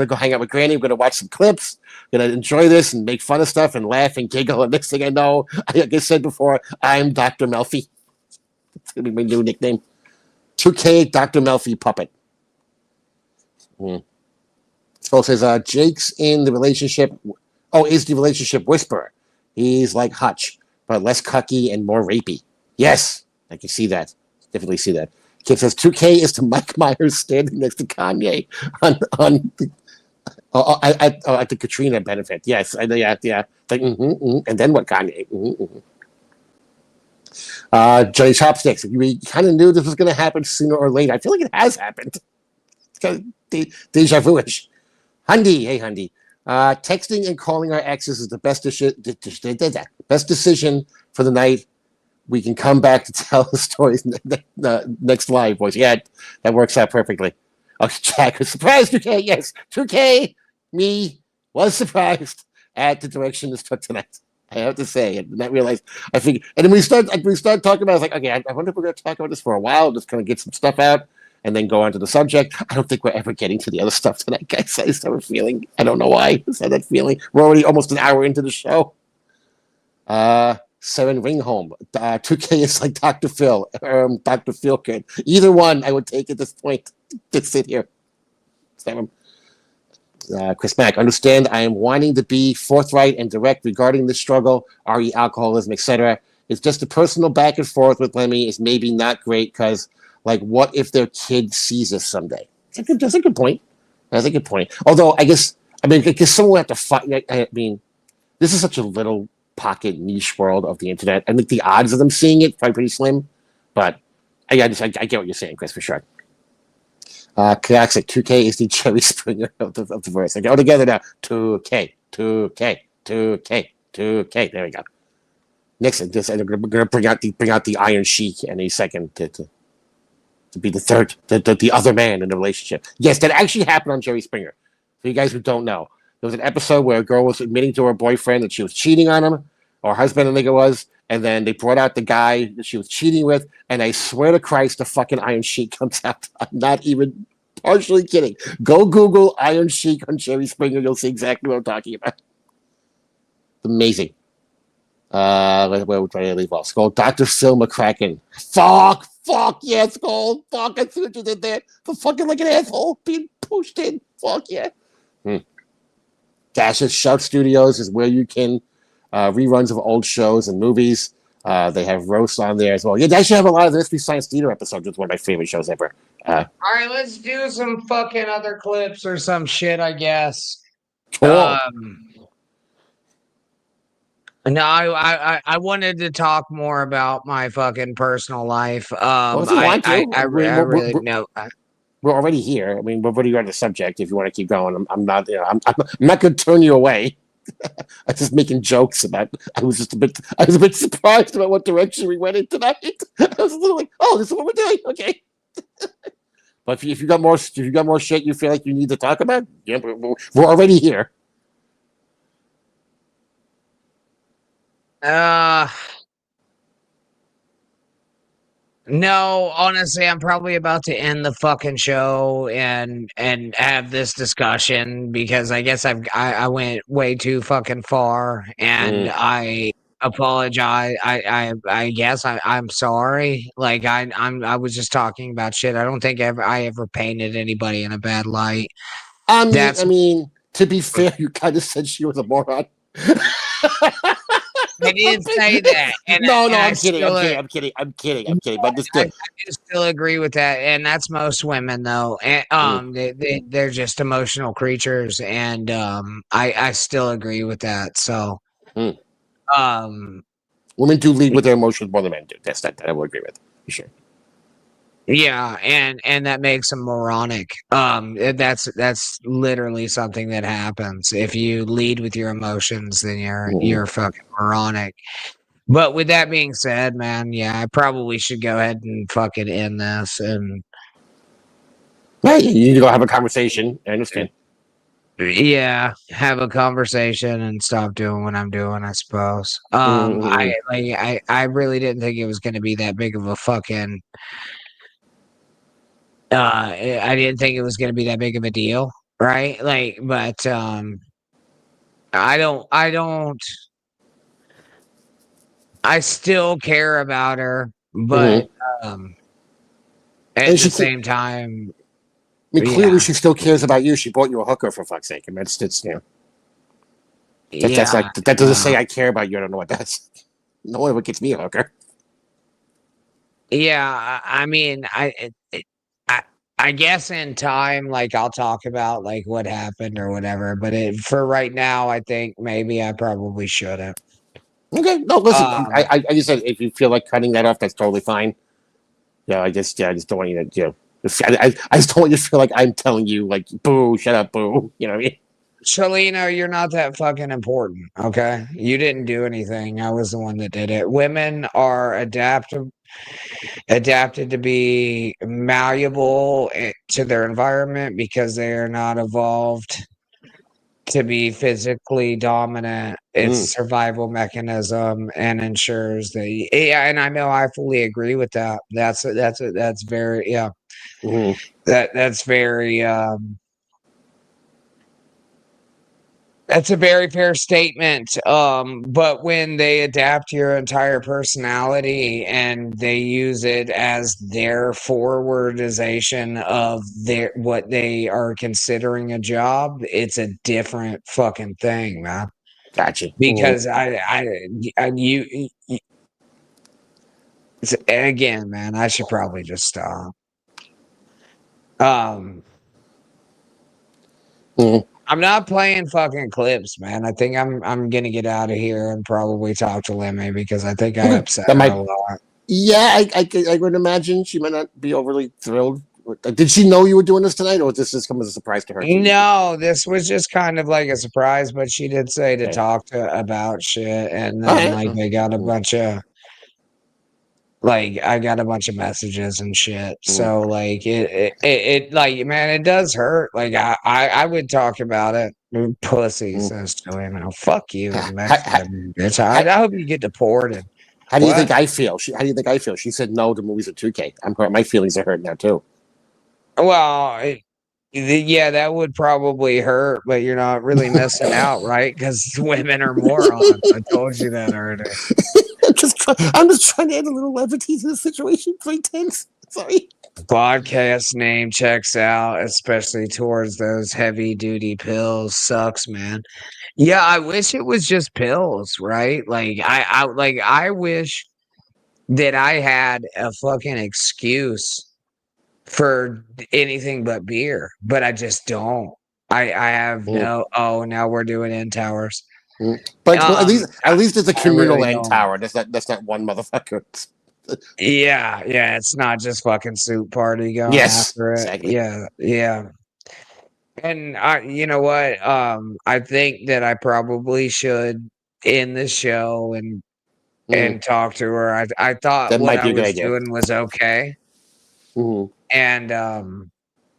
go hang out with Granny. I'm gonna watch some clips. I'm gonna enjoy this and make fun of stuff and laugh and giggle. And next thing I know, like I said before, I'm Dr. Melfi. It's gonna be my new nickname. 2K Dr. Melfi puppet. Skull says, Jake's in the relationship. Oh, is the relationship whisperer. He's like Hutch, but less cucky and more rapey. Yes, I can see that. Definitely see that. Kip says 2K is to Mike Myers standing next to Kanye at the Katrina benefit. Yes, yeah. Like, and then what, Kanye? Johnny Chopsticks. We kind of knew this was going to happen sooner or later. I feel like it has happened. It's kind of deja vu-ish. Hundy, hey Hundy. Texting and calling our exes is the best decision for the night. We can come back to tell the stories next live, boys. Yeah, that works out perfectly. Okay, Jack was surprised. 2K, yes, 2K. Me was surprised at the direction this took tonight. I have to say, I did not realize. I think, and then we start talking about. I was like, okay, I wonder if we're going to talk about this for a while, just kind of get some stuff out, and then go on to the subject. I don't think we're ever getting to the other stuff tonight, guys. I just have a feeling. I don't know why. I just had that feeling. We're already almost an hour into the show. Seven Ringholm. 2K is like Dr. Phil, Dr. Phil kid. Either one, I would take at this point. Just sit here. Seven. Chris Mack, understand I am wanting to be forthright and direct regarding this struggle, re alcoholism, etc. It's just a personal back and forth with Lemmy is maybe not great because, like, what if their kid sees us someday? That's a good point. That's a good point. Although, I guess someone will have to fight. I mean, this is such a little pocket niche world of the internet. I think the odds of them seeing it probably pretty slim. But I get what you're saying, Chris, for sure. Classic 2K is the Jerry Springer of the verse. Like, all together now. 2K, 2K, 2K, 2K. There we go. Next, I'm going to bring out the Iron Sheik in a second to be the third, the other man in the relationship. Yes, that actually happened on Jerry Springer. For you guys who don't know, there was an episode where a girl was admitting to her boyfriend that she was cheating on him, or husband, I think it was, and then they brought out the guy that she was cheating with, and I swear to Christ, the fucking Iron Sheik comes out. I'm not even partially kidding. Go Google Iron Sheik on Jerry Springer. You'll see exactly what I'm talking about. Amazing. Where would I leave off? Skull. Dr. Phil McCracken. Fuck, yeah, Skull. Fuck, I see what you did there. For fucking like an asshole being pushed in. Fuck, yeah. Dash's Shout Studios is where you can reruns of old shows and movies. They have roasts on there as well. Yeah, they actually have a lot of the Mystery Science Theater episodes. It's one of my favorite shows ever. All right, let's do some fucking other clips or some shit, I guess. Cool. No, I wanted to talk more about my fucking personal life. Well, if you want to, I really know. We're already here. I mean, we're already on the subject. If you want to keep going, I'm not. You know, I'm not going to turn you away. I'm just making jokes about. I was a bit surprised about what direction we went in tonight. I was a little like, oh, this is what we're doing. Okay. But if you got more shit you feel like you need to talk about, yeah, we're already here. No, honestly, I'm probably about to end the fucking show and have this discussion because I guess I went way too fucking far and I apologize. I guess I'm sorry. Like I was just talking about shit. I don't think I ever painted anybody in a bad light. I mean, to be fair, you kind of said she was a moron. I didn't say that. I'm kidding. But just I still agree with that, and that's most women, though. And they're just emotional creatures, and I still agree with that. So, women do lead with their emotions more than men do. That I will agree with for sure. Yeah, and that makes them moronic. That's literally something that happens. If you lead with your emotions, then you're fucking moronic. But with that being said, man, yeah, I probably should go ahead and fucking end this. And right, you need to go have a conversation. I understand. Yeah, have a conversation and stop doing what I'm doing, I suppose. I really didn't think it was going to be that big of a fucking. I didn't think it was going to be that big of a deal, right? Like, but I still care about her, but at the same time, I mean, clearly she still cares about you. She bought you a hooker, for fuck's sake. I mean, it's you know, that's like that doesn't say I care about you. I don't know what that's. No one ever gets me a hooker. Yeah, I mean, I guess in time, like I'll talk about like what happened or whatever. But for right now, I think maybe I probably shouldn't. Okay, no, listen. I just said if you feel like cutting that off, that's totally fine. Yeah, I just don't want you to, you know, I just don't want you to feel like I'm telling you like, boo, shut up, boo. You know what I mean? Shalina, you're not that fucking important, okay? You didn't do anything. I was the one that did it. Women are adapted to be malleable to their environment because they are not evolved to be physically dominant. It's a survival mechanism and ensures that yeah, and I know I fully agree with that. That's very yeah. That's very that's a very fair statement. But when they adapt your entire personality and they use it as their forwardization of their what they are considering a job, it's a different fucking thing, man. Gotcha. Because you again, man, I should probably just stop. I'm not playing fucking clips, man. I think I'm gonna get out of here and probably talk to Lemmy because I think I upset her a lot. Yeah, I would imagine she might not be overly thrilled. Did she know you were doing this tonight, or did this just come as a surprise to her? No, this was just kind of like a surprise, but she did say to talk to about shit, and then like I got a bunch of I got a bunch of messages and shit. So like it like man, it does hurt. Like I would talk about it. Pussy says to him, fuck you, Mexican bitch. I hope you get deported. How do you think I feel? How do you think I feel? She said no to movies at 2K. I'm hurt. My feelings are hurt now too. Well, yeah, that would probably hurt, but you're not really missing out, right? Because women are morons. I told you that already. I'm just trying to add a little levity to the situation. Thanks. Sorry. Podcast name checks out, especially towards those heavy duty pills. Sucks, man. Yeah, I wish it was just pills, right? Like I wish that I had a fucking excuse for anything but beer, but I just don't. I have no. Oh, now we're doing end towers. But at least it's a communal really end tower. That's not one motherfucker. Yeah, it's not just fucking soup party going after it. Exactly. Yeah. And you know what? I think that I probably should end the show and talk to her. I thought that what might be I a good was idea. doing was okay. And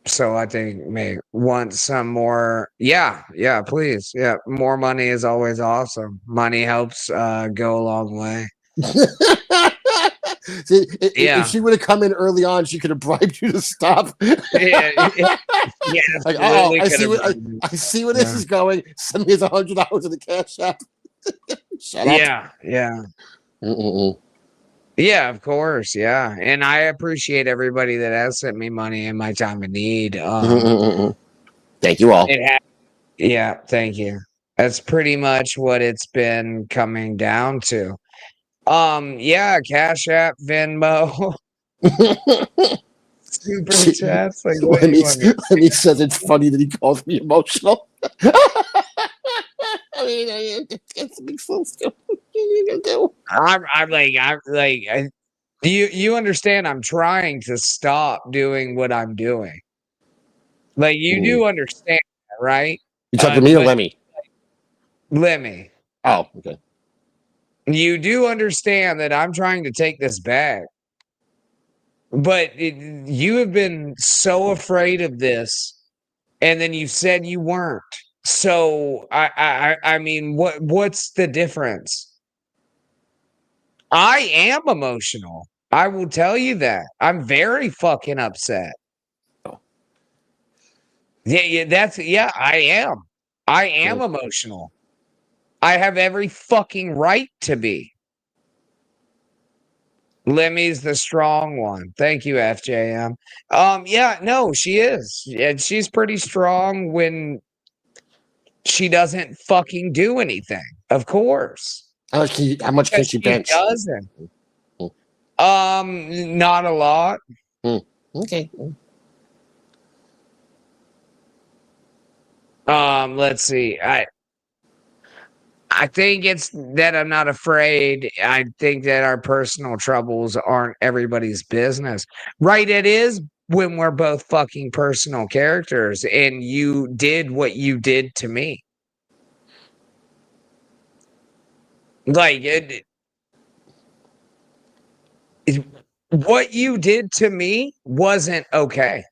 so I think maybe want some more. Yeah, please. Yeah, more money is always awesome. Money helps go a long way. See, if she would have come in early on, she could have bribed you to stop. Yeah. Like, I see where this is going. Send me $100 in the cash app. Shut up. Yeah. Yeah, of course. Yeah. And I appreciate everybody that has sent me money in my time of need. Thank you all. Yeah, thank you. That's pretty much what it's been coming down to. Yeah, Cash App, Venmo, Super Chats. Like, what do you want me? He says it's funny that he calls me emotional. I mean, it's a big fool still. What are you gonna do? I'm like, you understand? I'm trying to stop doing what I'm doing. Like, you do understand that, right? You talking to me or Lemmy? Lemmy. Oh, okay. You do understand that I'm trying to take this back. But you have been so afraid of this, and then you said you weren't. So I mean, what's the difference? I am emotional. I will tell you that. I'm very fucking upset. Yeah, I am. I am emotional. I have every fucking right to be. Lemmy's the strong one. Thank you, FJM. Yeah, no, she is. And she's pretty strong when she doesn't fucking do anything. Of course. How much can she bench? She doesn't. Not a lot. Okay. Let's see. I think it's that I'm not afraid. I think that our personal troubles aren't everybody's business. Right, it is, when we're both fucking personal characters and you did what you did to me. Like, what you did to me wasn't okay.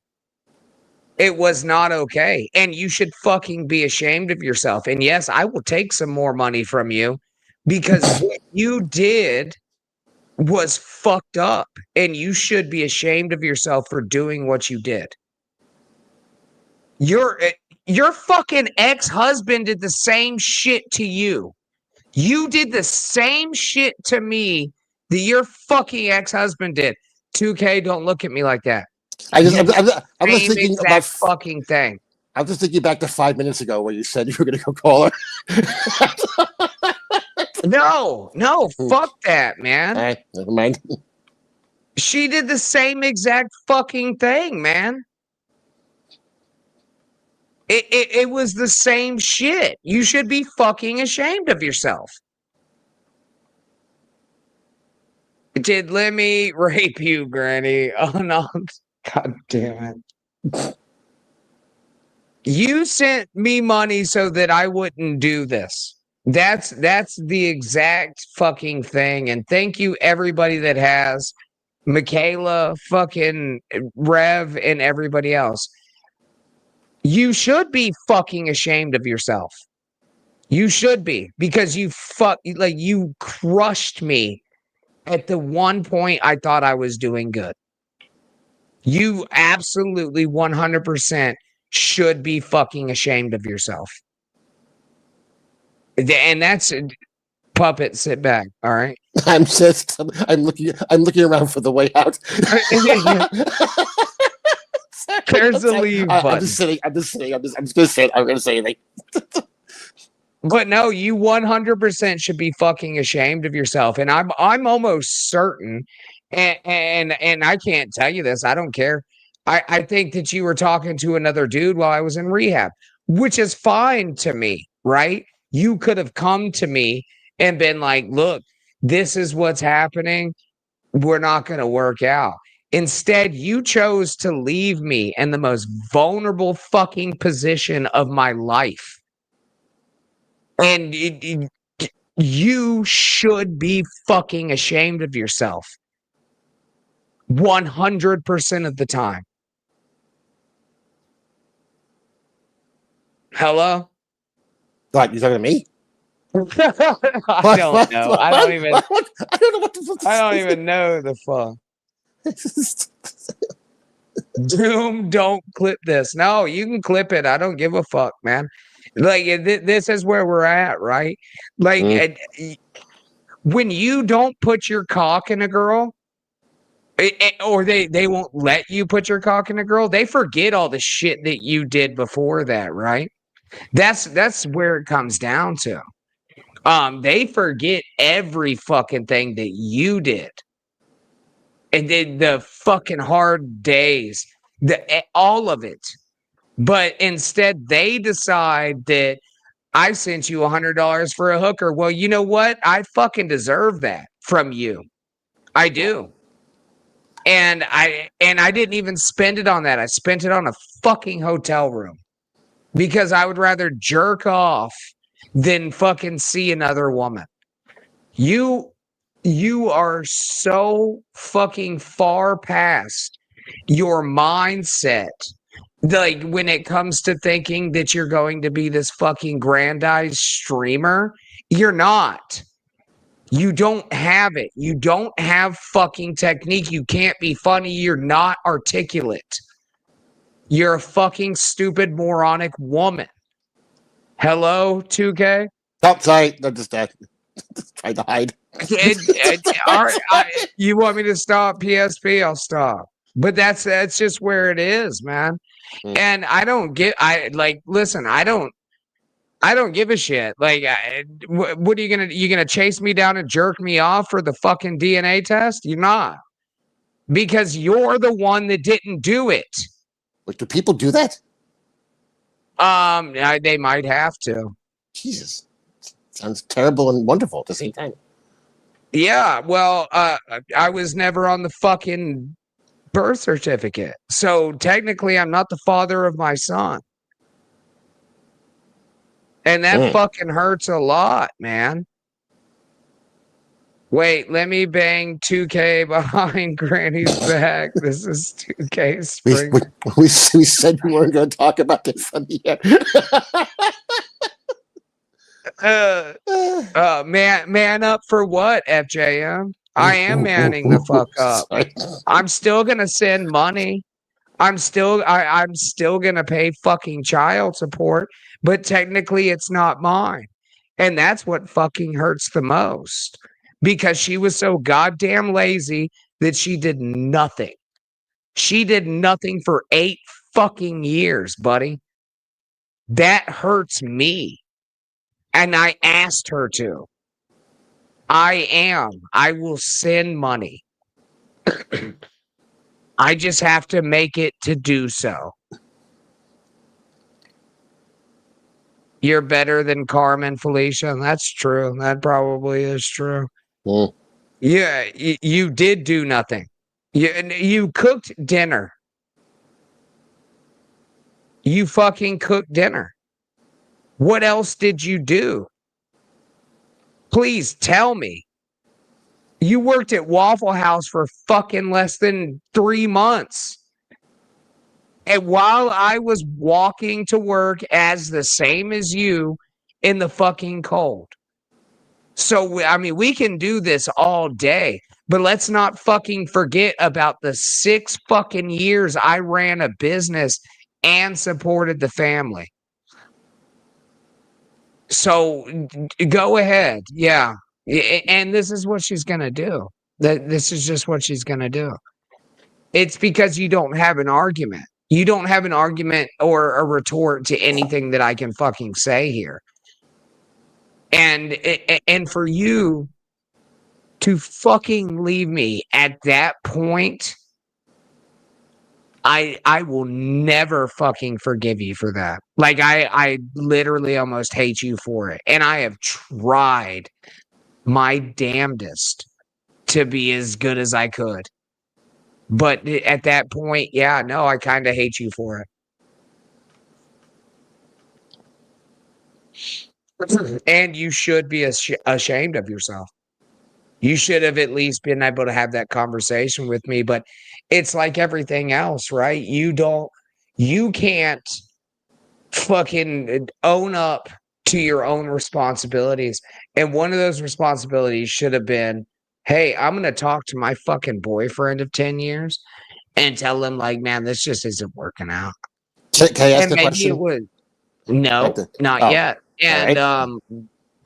It was not okay. And you should fucking be ashamed of yourself. And yes, I will take some more money from you because what you did was fucked up. And you should be ashamed of yourself for doing what you did. Your fucking ex-husband did the same shit to you. You did the same shit to me that your fucking ex-husband did. 2K, don't look at me like that. I'm just thinking about fucking thing. I was just thinking back to 5 minutes ago when you said you were going to go call her. No, fuck that, man. All right, never mind. She did the same exact fucking thing, man. It was the same shit. You should be fucking ashamed of yourself. Did Lemmy rape you, Granny? Oh, no. God damn it. You sent me money so that I wouldn't do this. That's the exact fucking thing. And thank you, everybody that has. Michaela, fucking Rev, and everybody else. You should be fucking ashamed of yourself. You should be, because you crushed me at the one point I thought I was doing good. You absolutely 100% should be fucking ashamed of yourself. And that's Puppet, sit back, all right? I'm looking around for the way out. There's a leave button. I'm just gonna say it. I'm gonna say anything. But no, you 100% should be fucking ashamed of yourself. And I'm almost certain, and I can't tell you this, I don't care. I think that you were talking to another dude while I was in rehab, which is fine to me, right? You could have come to me and been like, look, this is what's happening. We're not going to work out. Instead, you chose to leave me in the most vulnerable fucking position of my life. And you should be fucking ashamed of yourself 100% of the time. Hello? What, you talking to me? I don't know. I don't even know what the fuck. I don't even know the fuck. Doom, don't clip this. No, you can clip it. I don't give a fuck, man. Like, this is where we're at, right? Like, when you don't put your cock in a girl, or they won't let you put your cock in a girl, they forget all the shit that you did before that, right? That's where it comes down to. They forget every fucking thing that you did. And then the fucking hard days, all of it. But instead, they decide that I sent you $100 for a hooker. Well, you know what? I fucking deserve that from you. I do. And I didn't even spend it on that. I spent it on a fucking hotel room because I would rather jerk off than fucking see another woman. You are so fucking far past your mindset. Like, when it comes to thinking that you're going to be this fucking grandized streamer, you're not. You don't have it. You don't have fucking technique. You can't be funny. You're not articulate. You're a fucking stupid, moronic woman. Hello, 2K? Oh, sorry. I'm just trying to hide. All right, you want me to stop PSP? I'll stop. But that's just where it is, man. And I don't give a shit. Like, what are you gonna chase me down and jerk me off for the fucking DNA test? You're not, because you're the one that didn't do it. Wait, do people do that? They might have to. Jesus, sounds terrible and wonderful at the same time. Yeah, well, I was never on the fucking birth certificate. So technically, I'm not the father of my son. And that fucking hurts a lot, man. Wait, let me bang 2K behind Granny's back. This is 2K spring. We said we weren't going to talk about this on the air. Man up for what, FJM? I am manning the fuck up. I'm still gonna send money. I'm still gonna pay fucking child support, but technically it's not mine. And that's what fucking hurts the most. Because she was so goddamn lazy that she did nothing. She did nothing for 8 fucking years, buddy. That hurts me. And I asked her to. I will send money. I just have to make it to do so. You're better than Carmen, Felicia. That's true. That probably is true. Yeah, you did do nothing. You cooked dinner. You fucking cooked dinner. What else did you do? Please tell me. You worked at Waffle House for fucking less than 3 months. And while I was walking to work as the same as you in the fucking cold. So, I mean, we can do this all day, but let's not fucking forget about the 6 fucking years I ran a business and supported the family. So go ahead. Yeah. And this is what she's going to do. This is just what she's going to do. It's because you don't have an argument. You don't have an argument or a retort to anything that I can fucking say here. And for you to fucking leave me at that point, I will never fucking forgive you for that. Like I literally almost hate you for it. And I have tried my damnedest to be as good as I could. But at that point, yeah, no, I kind of hate you for it. And you should be ashamed of yourself. You should have at least been able to have that conversation with me, but it's like everything else, right? You can't fucking own up to your own responsibilities. And one of those responsibilities should have been, hey, I'm going to talk to my fucking boyfriend of 10 years and tell him, like, man, this just isn't working out. Can I ask And a maybe question? it would. No, not yet. And right.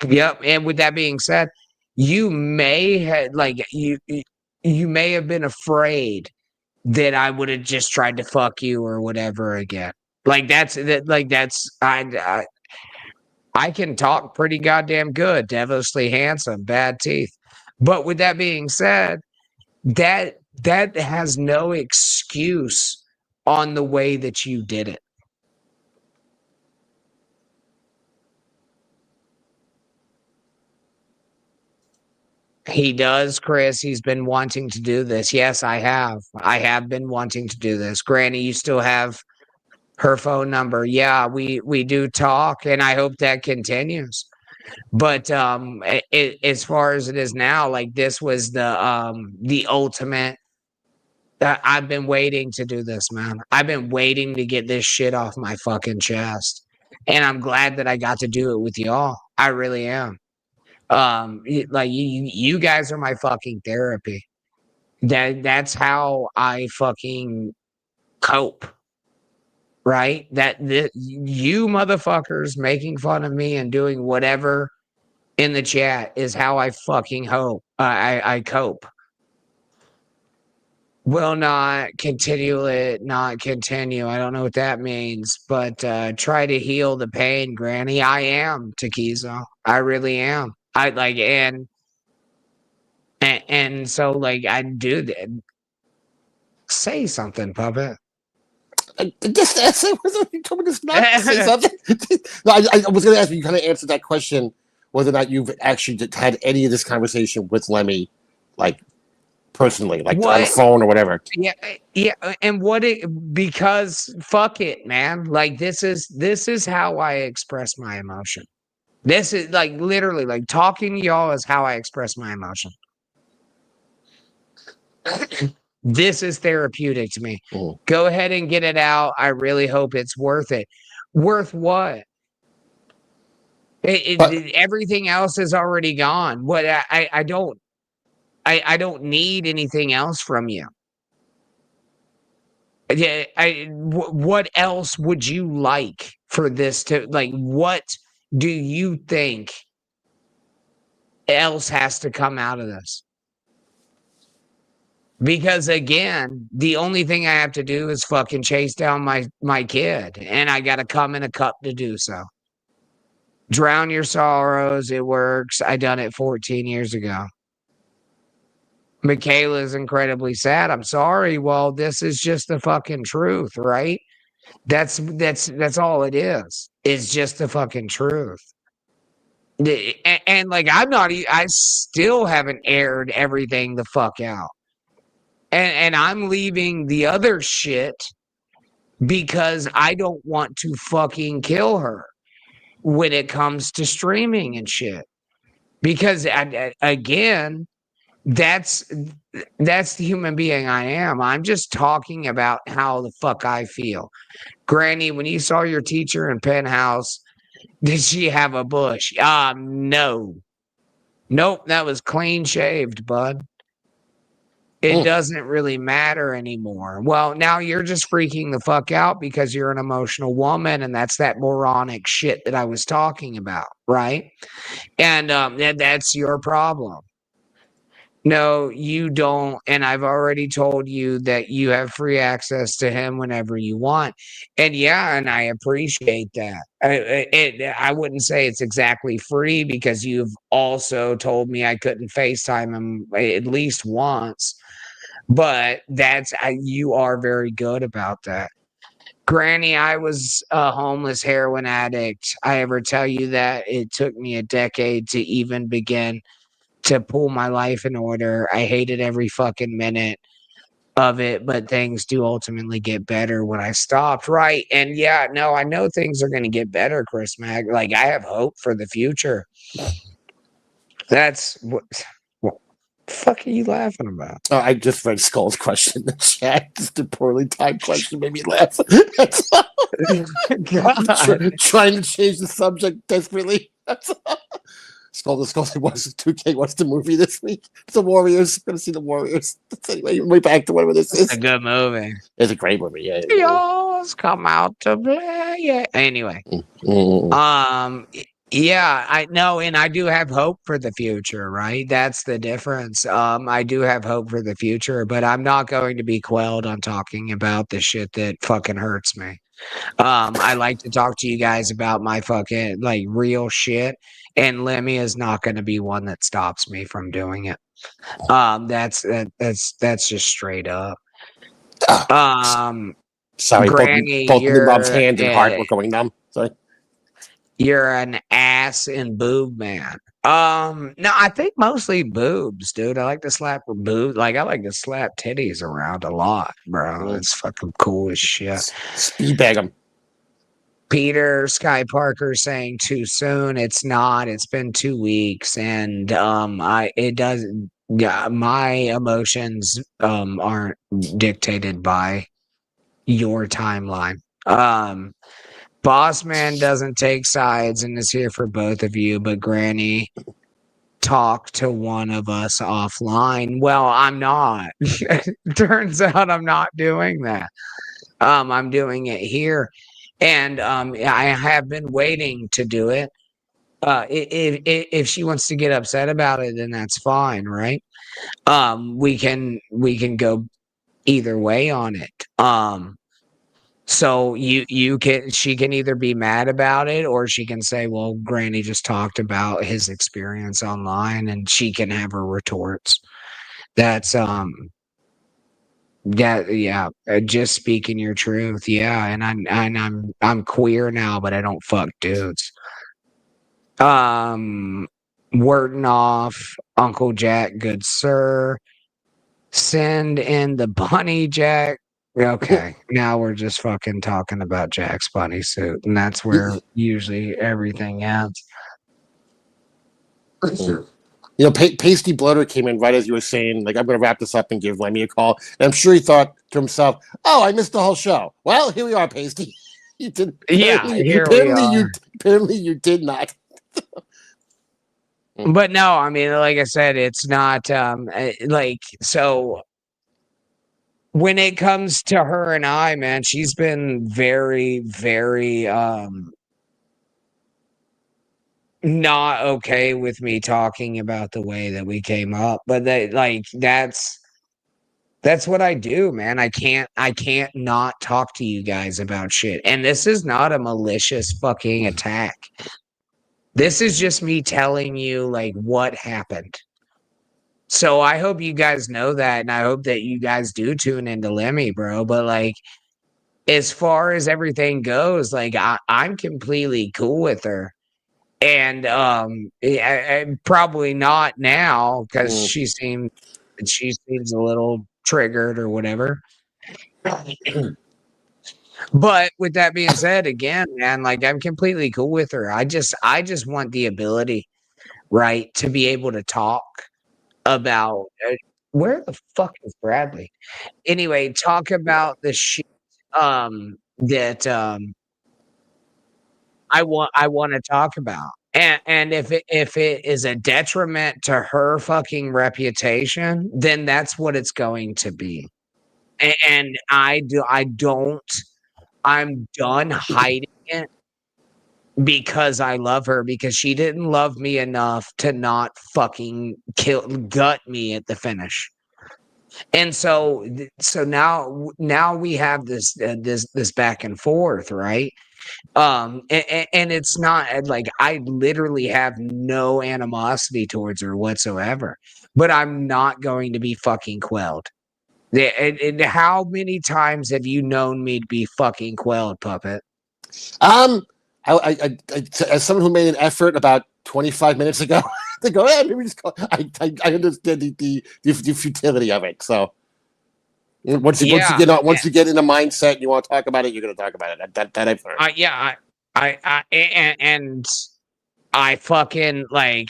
yep. And with that being said, you may have you may have been afraid that I would have just tried to fuck you or whatever again. I can talk pretty goddamn good, devilishly handsome, bad teeth. But with that being said, that has no excuse on the way that you did it. He does, Chris. He's been wanting to do this. Yes, I have. I have been wanting to do this. Granny, you still have her phone number. Yeah, we do talk, and I hope that continues. But as far as it is now, like this was the ultimate. I've been waiting to do this, man. I've been waiting to get this shit off my fucking chest, and I'm glad that I got to do it with y'all. I really am. You guys are my fucking therapy. That's how I fucking cope. Right? You motherfuckers making fun of me and doing whatever in the chat is how I fucking hope. I cope. Will not continue it, not continue. I don't know what that means, but try to heal the pain, Granny. I am, Takizo. I really am. I like and so like I do that. Say something, puppet. Just say you told me to not say something. No, I was going to ask you. You kind of answered that question, whether or not you've actually had any of this conversation with Lemmy, like personally, like on the What? phone or whatever. Yeah, and because fuck it, man. Like this is how I express my emotion. This is like literally like talking to y'all is how I express my emotion. This is therapeutic to me. Mhm. Go ahead and get it out. I really hope it's worth it. Worth what? But Everything else is already gone. What I don't need anything else from you. Yeah, what else would you like for this to like? What do you think else has to come out of this? Because again, the only thing I have to do is fucking chase down my kid, and I got to come in a cup to do so. Drown your sorrows. It works. I done it 14 years ago. Michaela's incredibly sad. I'm sorry. Well, this is just the fucking truth, right? That's all it is. It's just the fucking truth. And like I still haven't aired everything the fuck out. And I'm leaving the other shit because I don't want to fucking kill her when it comes to streaming and shit. Because again, that's the human being I am. I'm just talking about how the fuck I feel. Granny, when you saw your teacher in Penthouse, did she have a bush? No. Nope, that was clean shaved, bud. It doesn't really matter anymore. Well, now you're just freaking the fuck out because you're an emotional woman, and that's that moronic shit that I was talking about, right? And that's your problem. No, you don't. And I've already told you that you have free access to him whenever you want. And yeah, and I appreciate that. I wouldn't say it's exactly free because you've also told me I couldn't FaceTime him at least once. But you are very good about that. Granny, I was a homeless heroin addict. I ever tell you that it took me a decade to even begin to pull my life in order. I hated every fucking minute of it, but things do ultimately get better when I stopped, right? And yeah, no, I know things are going to get better, Chris Mack. Like I have hope for the future. That's what the fuck are you laughing about? Oh, I just read Skull's question in the chat. Just a poorly timed question made me laugh. That's all. Trying to change the subject desperately. That's all. Skull wants 2K wants the movie this week. It's the Warriors. Gonna see the Warriors. Anyway, way back to whatever this is. It's a good movie. It's a great movie. Yeah. Y'all's come out to play. Yeah. Anyway, yeah, I know, and I do have hope for the future, right? That's the difference. I do have hope for the future, but I'm not going to be quelled on talking about the shit that fucking hurts me. I like to talk to you guys about my fucking like real shit, and Lemmy is not going to be one that stops me from doing it. That's just straight up. Sorry, Granny, both you're Nimrod's hand and heart were going numb. Sorry. You're an ass and boob man. No, I think mostly boobs, dude. I like to slap boobs. Like I like to slap titties around a lot, bro. It's fucking cool as shit. Speed bag them. Peter Sky Parker saying too soon. It's not. It's been 2 weeks, and it doesn't. Yeah, my emotions aren't dictated by your timeline. Boss Man doesn't take sides and is here for both of you, but Granny, talk to one of us offline. Well, I'm not. Turns out I'm not doing that. I'm doing it here. And I have been waiting to do it. If she wants to get upset about it, then that's fine, right? We can go either way on it. So she can either be mad about it or she can say, well, Granny just talked about his experience online, and she can have her retorts. That's just speaking your truth. Yeah, and I'm queer now, but I don't fuck dudes. Wording off Uncle Jack, good sir. Send in the bunny, Jack. Okay, now we're just fucking talking about Jack's bunny suit, and that's where usually everything ends. Pasty Bloater came in right as you were saying, like, I'm going to wrap this up and give Lemmy a call. And I'm sure he thought to himself, oh, I missed the whole show. Well, here we are, Pasty. You did. Yeah, here we are. Apparently you did not. But no, I mean, like I said, it's not like, so when it comes to her and I, man, she's been very, very not okay with me talking about the way that we came up. But that's what I do, man. I can't not talk to you guys about shit. And this is not a malicious fucking attack. This is just me telling you like what happened. So I hope you guys know that, and I hope that you guys do tune into Lemmy, bro. But like, as far as everything goes, like I'm completely cool with her. And I probably not now because she seems a little triggered or whatever. But with that being said, again, man, like I'm completely cool with her. I just want the ability, right, to be able to talk about where the fuck is Bradley? Anyway, talk about the shit that I want to talk about. And if it is a detriment to her fucking reputation, then that's what it's going to be. And I'm done hiding it because I love her, because she didn't love me enough to not fucking gut me at the finish. And so now we have this back and forth, right? And it's not like I literally have no animosity towards her whatsoever, but I'm not going to be fucking quelled. And how many times have you known me to be fucking quelled, Puppet? I as someone who made an effort about 25 minutes ago to go, maybe we just call. I understand the futility of it. So once you get in a mindset and you want to talk about it, you're going to talk about it. That I've heard. And I fucking like.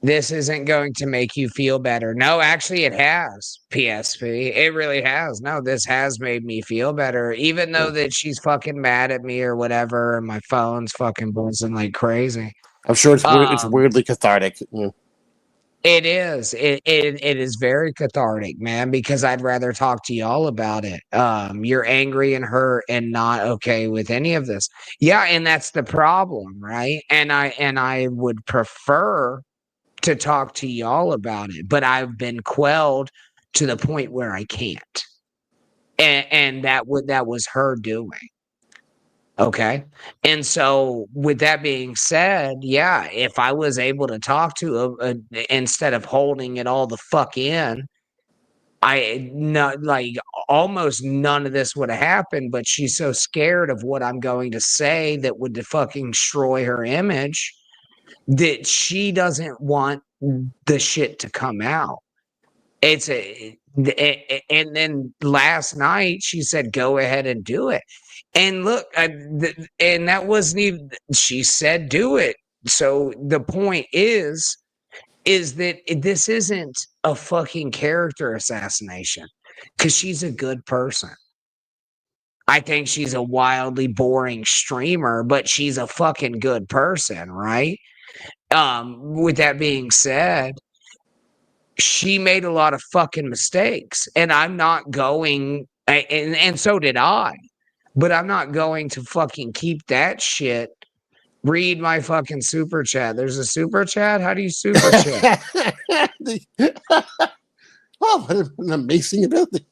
This isn't going to make you feel better. No, actually, it has. PSP, it really has. No, this has made me feel better, even though that she's fucking mad at me or whatever, and my phone's fucking buzzing like crazy. I'm sure it's weird. It's weirdly cathartic. It is. It is very cathartic, man, because I'd rather talk to y'all about it. You're angry and hurt and not okay with any of this. Yeah, and that's the problem, right? And I would prefer to talk to y'all about it, but I've been quelled to the point where I can't. And that was her doing. Okay. And so with that being said, yeah, if I was able to talk to her instead of holding it all the fuck in, almost none of this would have happened, but she's so scared of what I'm going to say that would fucking destroy her image that she doesn't want the shit to come out. And then last night she said, go ahead and do it. And look, and that wasn't even, she said, do it. So the point is that this isn't a fucking character assassination, because she's a good person. I think she's a wildly boring streamer, but she's a fucking good person, right? With that being said, she made a lot of fucking mistakes, and I'm not going, and so did I, but I'm not going to fucking keep that shit. Read my fucking super chat. There's a super chat. How do you super chat? Oh, what an amazing ability.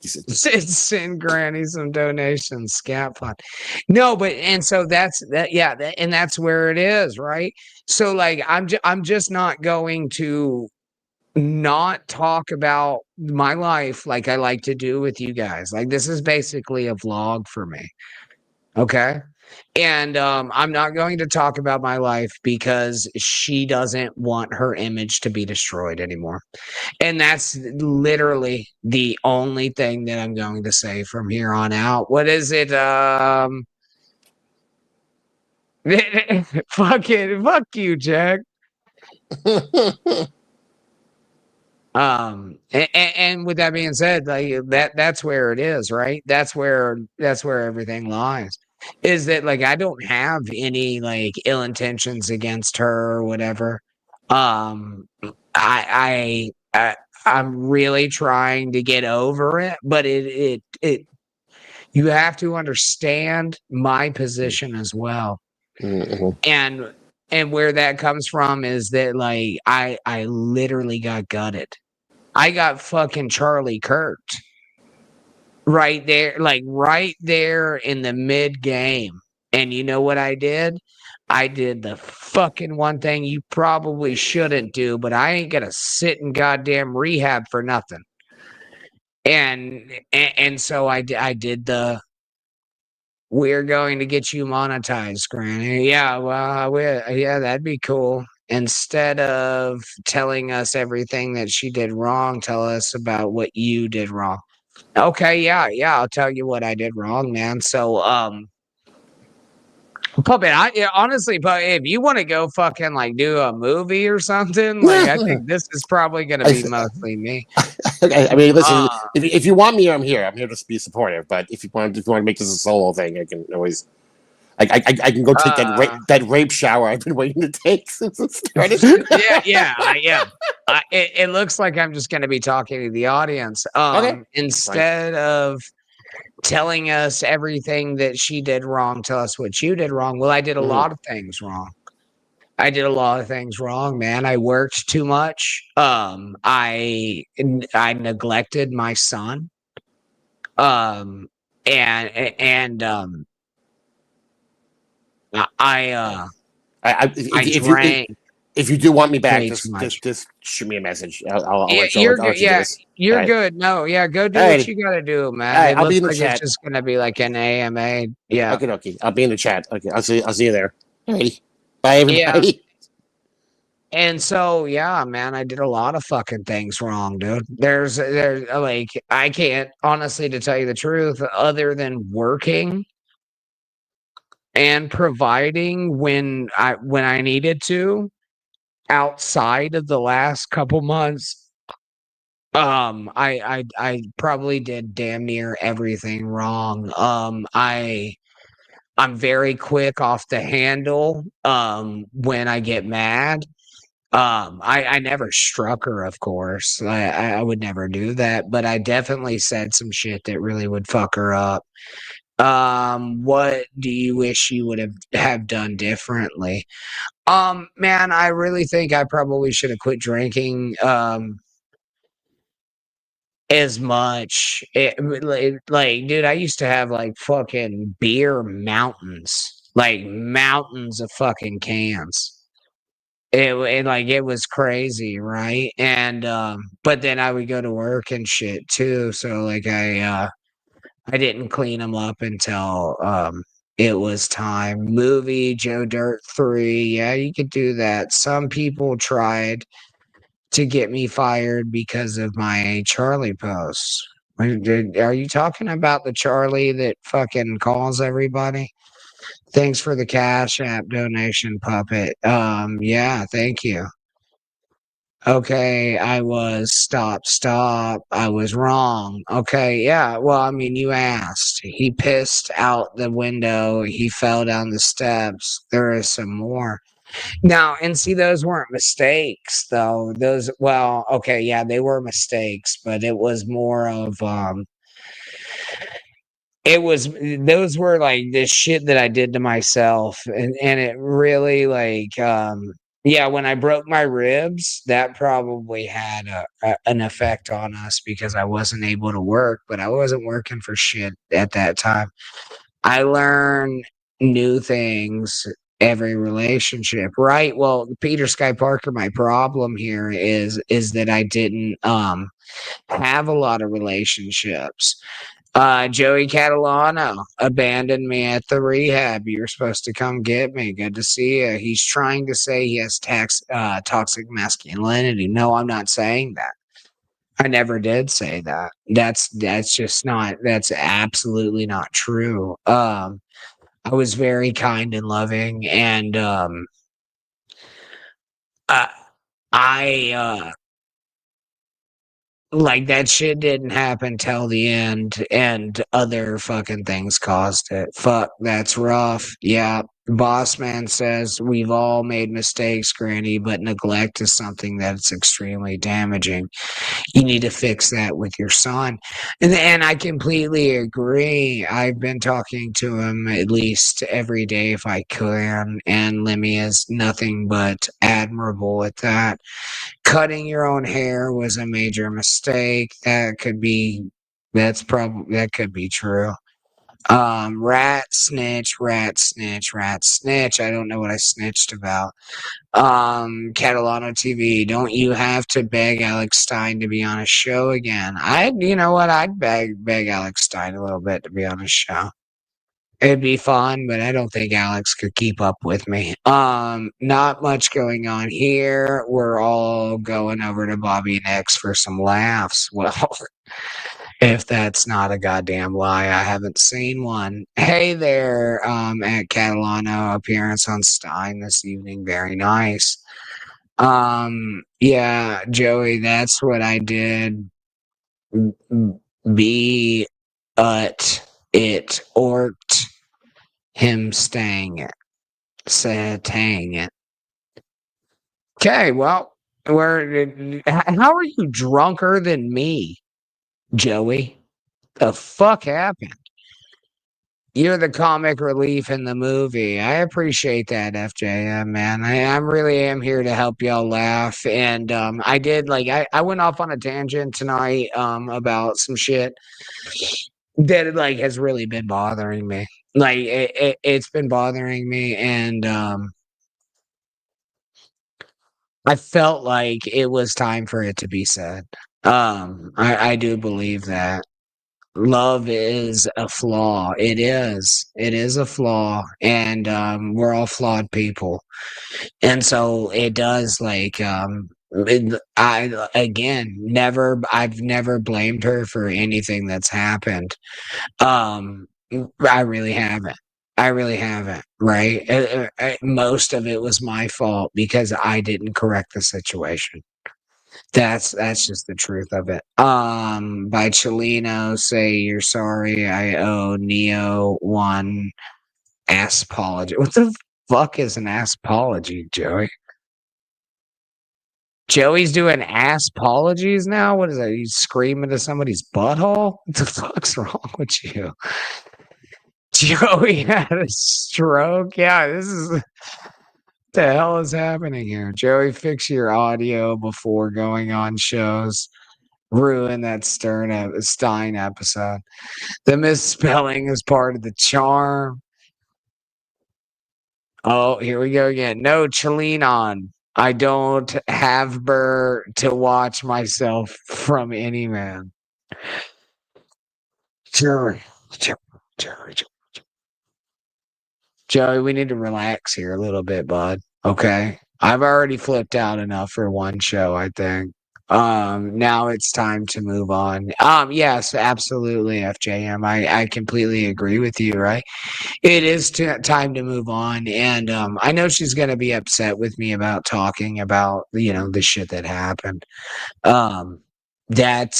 Send Granny some donations, scat fund. No, but and so that's that. Yeah, and that's where it is, right? So like, I'm just not going to not talk about my life like I like to do with you guys. Like, this is basically a vlog for me. Okay. And I'm not going to talk about my life because she doesn't want her image to be destroyed anymore. And that's literally the only thing that I'm going to say from here on out. What is it? Fuck you, Jack. And with that being said, like that's where it is, right? That's where everything lies. Is that like I don't have any like ill intentions against her or whatever. I'm really trying to get over it, but it you have to understand my position as well. And where that comes from is that like I literally got gutted. I got fucking Charlie Kirked right there, like right there in the mid game. And you know what I did? I did the fucking one thing you probably shouldn't do, but I ain't gonna sit in goddamn rehab for nothing. And so I did the we're going to get you monetized, Granny. Yeah, well, yeah, that'd be cool. Instead of telling us everything that she did wrong, tell us about what you did wrong. Okay, yeah, I'll tell you what I did wrong, man. So, Puppet, honestly, but if you want to go fucking like do a movie or something, like I think this is probably going to be mostly me. I mean, listen, if you want me, I'm here. I'm here to be supportive. But if you want to make this a solo thing, I can always. I can go take that rape shower I've been waiting to take since it started. yeah. It looks like I'm just going to be talking to the audience. Okay. Instead of telling us everything that she did wrong, tell us what you did wrong. Well, I did a lot of things wrong. I did a lot of things wrong, man. I worked too much. I neglected my son. I drank. If you do want me back, just shoot me a message. I'll let you You're do good. this. You're good. No, go do what you gotta do, man. I'll be in the chat. It's just gonna be like an AMA. Yeah. Okay. I'll be in the chat. Okay, I'll see you there. Alrighty. Bye, everybody. Yeah. And so, yeah, man, I did a lot of fucking things wrong, dude. There's like, I can't honestly, to tell you the truth, other than working and providing when I needed to, outside of the last couple months, I probably did damn near everything wrong. I'm very quick off the handle when I get mad. I never struck her, of course. I would never do that, but I definitely said some shit that really would fuck her up. What do you wish you would have done differently? Man, I really think I probably should have quit drinking as much. Like, dude, I used to have like fucking beer mountains, like mountains of fucking cans. It was crazy, right? And but then I would go to work and shit too, so like I didn't clean them up until it was time. Movie Joe Dirt 3, yeah, you could do that. Some people tried to get me fired because of my Charlie posts. Are you talking about the Charlie that fucking calls everybody? Thanks for the Cash App donation, Puppet. Yeah, thank you. Okay, I was stop. I was wrong. Okay, yeah. Well, I mean, you asked. He pissed out the window. He fell down the steps. There is some more. Now, and see, those weren't mistakes, though. Well, okay, yeah, they were mistakes, but it was more of those were like this shit that I did to myself, and it really like yeah, when I broke my ribs, that probably had an effect on us because I wasn't able to work, but I wasn't working for shit at that time. I learn new things every relationship, right? Well, Peter Sky Parker, my problem here is that I didn't have a lot of relationships. Joey Catalano abandoned me at the rehab. You were supposed to come get me. Good to see you. He's trying to say he has toxic masculinity. No, I'm not saying that. I never did say that. That's absolutely not true. I was very kind and loving, and I, I like that shit didn't happen till the end, and other fucking things caused it. Fuck, that's rough. Yeah. Boss man says we've all made mistakes, Granny, but neglect is something that's extremely damaging. You need to fix that with your son. And I completely agree. I've been talking to him at least every day if I can, and Lemmy is nothing but admirable at that. Cutting your own hair was a major mistake. That could be true. Rat snitch, rat snitch, rat snitch. I don't know what I snitched about. Catalano TV, don't you have to beg Alex Stein to be on a show again? You know what? I'd beg Alex Stein a little bit to be on a show. It'd be fun, but I don't think Alex could keep up with me. Not much going on here. We're all going over to Bobby Nix for some laughs. Well, if that's not a goddamn lie, I haven't seen one. Hey there, at Catalano, appearance on Stein this evening. Very nice. Yeah, Joey, that's what I did. Be it orked him staying it. Saying it. Okay, well, how are you drunker than me, Joey? The fuck happened? You're the comic relief in the movie. I appreciate that, FJM, man. I really am here to help y'all laugh. And I did I went off on a tangent tonight about some shit that has really been bothering me. It's been bothering me, and I felt like it was time for it to be said. I do believe that. Love is a flaw. It is. It is a flaw, and we're all flawed people. And so it does I've never blamed her for anything that's happened. I really haven't. I really haven't, right? Most of it was my fault because I didn't correct the situation. That's just the truth of it. By Chelino, say you're sorry. I owe Neo one ass apology. What the fuck is an ass apology, Joey? Joey's doing ass apologies now? What is that? He's screaming to somebody's butthole? What the fuck's wrong with you? Joey had a stroke. Yeah, this is what the hell is happening here. Joey, fix your audio before going on shows. Ruin that Stein episode. The misspelling is part of the charm. Oh, here we go again. No, Chalinon. I don't have Burr to watch myself from any man. Joey, we need to relax here a little bit, bud. Okay. I've already flipped out enough for one show, I think. Now it's time to move on. Yes, absolutely, FJM. I completely agree with you, right? It is time to move on, and I know she's gonna be upset with me about talking about the shit that happened. That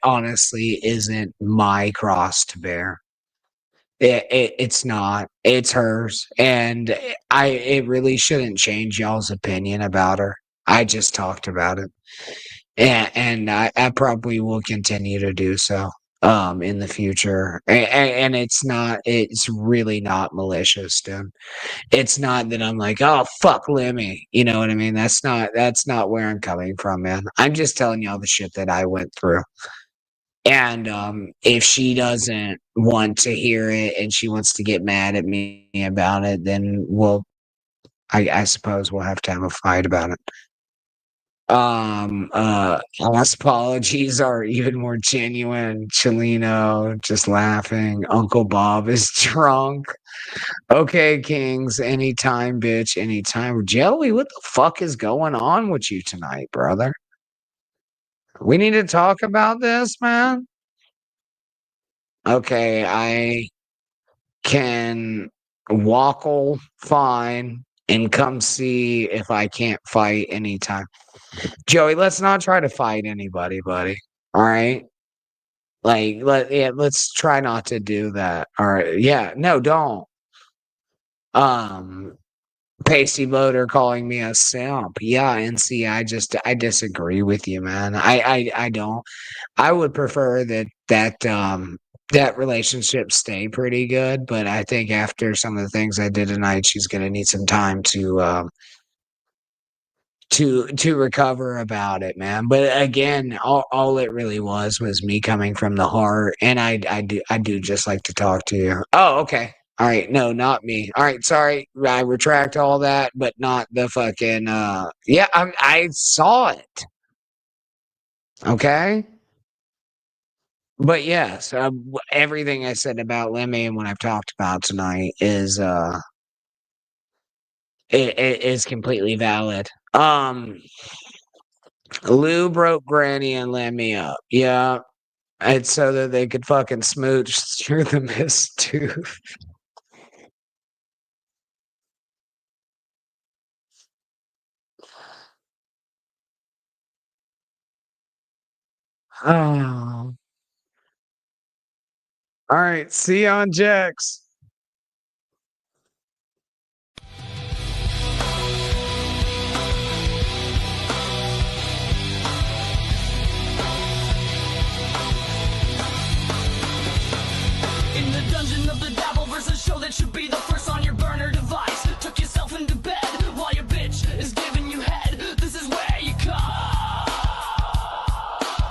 honestly isn't my cross to bear. It's not. It's hers, and it really shouldn't change y'all's opinion about her. I just talked about it, and I probably will continue to do so in the future. And it's really not malicious, dude. It's not that I'm like, oh fuck Lemmy, you know what I mean? That's not where I'm coming from, man. I'm just telling y'all the shit that I went through. And if she doesn't want to hear it and she wants to get mad at me about it, then I suppose we'll have to have a fight about it. Last apologies are even more genuine. Chelino just laughing. Uncle Bob is drunk. Okay, Kings, anytime, bitch, anytime. Joey, what the fuck is going on with you tonight, brother? We need to talk about this, man. Okay, I can wackle fine and come see if I can't fight anytime. Joey, let's not try to fight anybody, buddy. All right? Like, let's try not to do that. All right. Yeah, no, don't. Um, Pasty Motor calling me a simp. Yeah, and see, I disagree with you, man. I don't. I would prefer that relationship stay pretty good, but I think after some of the things I did tonight, she's gonna need some time to recover about it, man. But again, all it really was me coming from the heart, and I do just like to talk to you. Oh, okay. All right, no, not me. All right, sorry, I retract all that, but not the fucking. Yeah, I saw it. Okay. But yes, everything I said about Lemmy and what I've talked about tonight is completely valid. Lou broke Granny and Lemmy up. Yeah, it's so that they could fucking smooch through the mist tooth. Oh. All right, see you on Jax. In the dungeon of the Dabbleverse, a show that should be the first on your burner device. Tuck yourself into bed while your bitch is giving you head. This is where you come.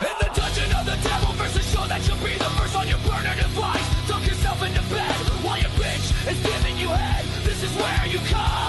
In the dungeon of the Dabbleverse, a show that should be the first on your burner device. Tuck yourself into bed while your bitch is giving you head. This is where you come.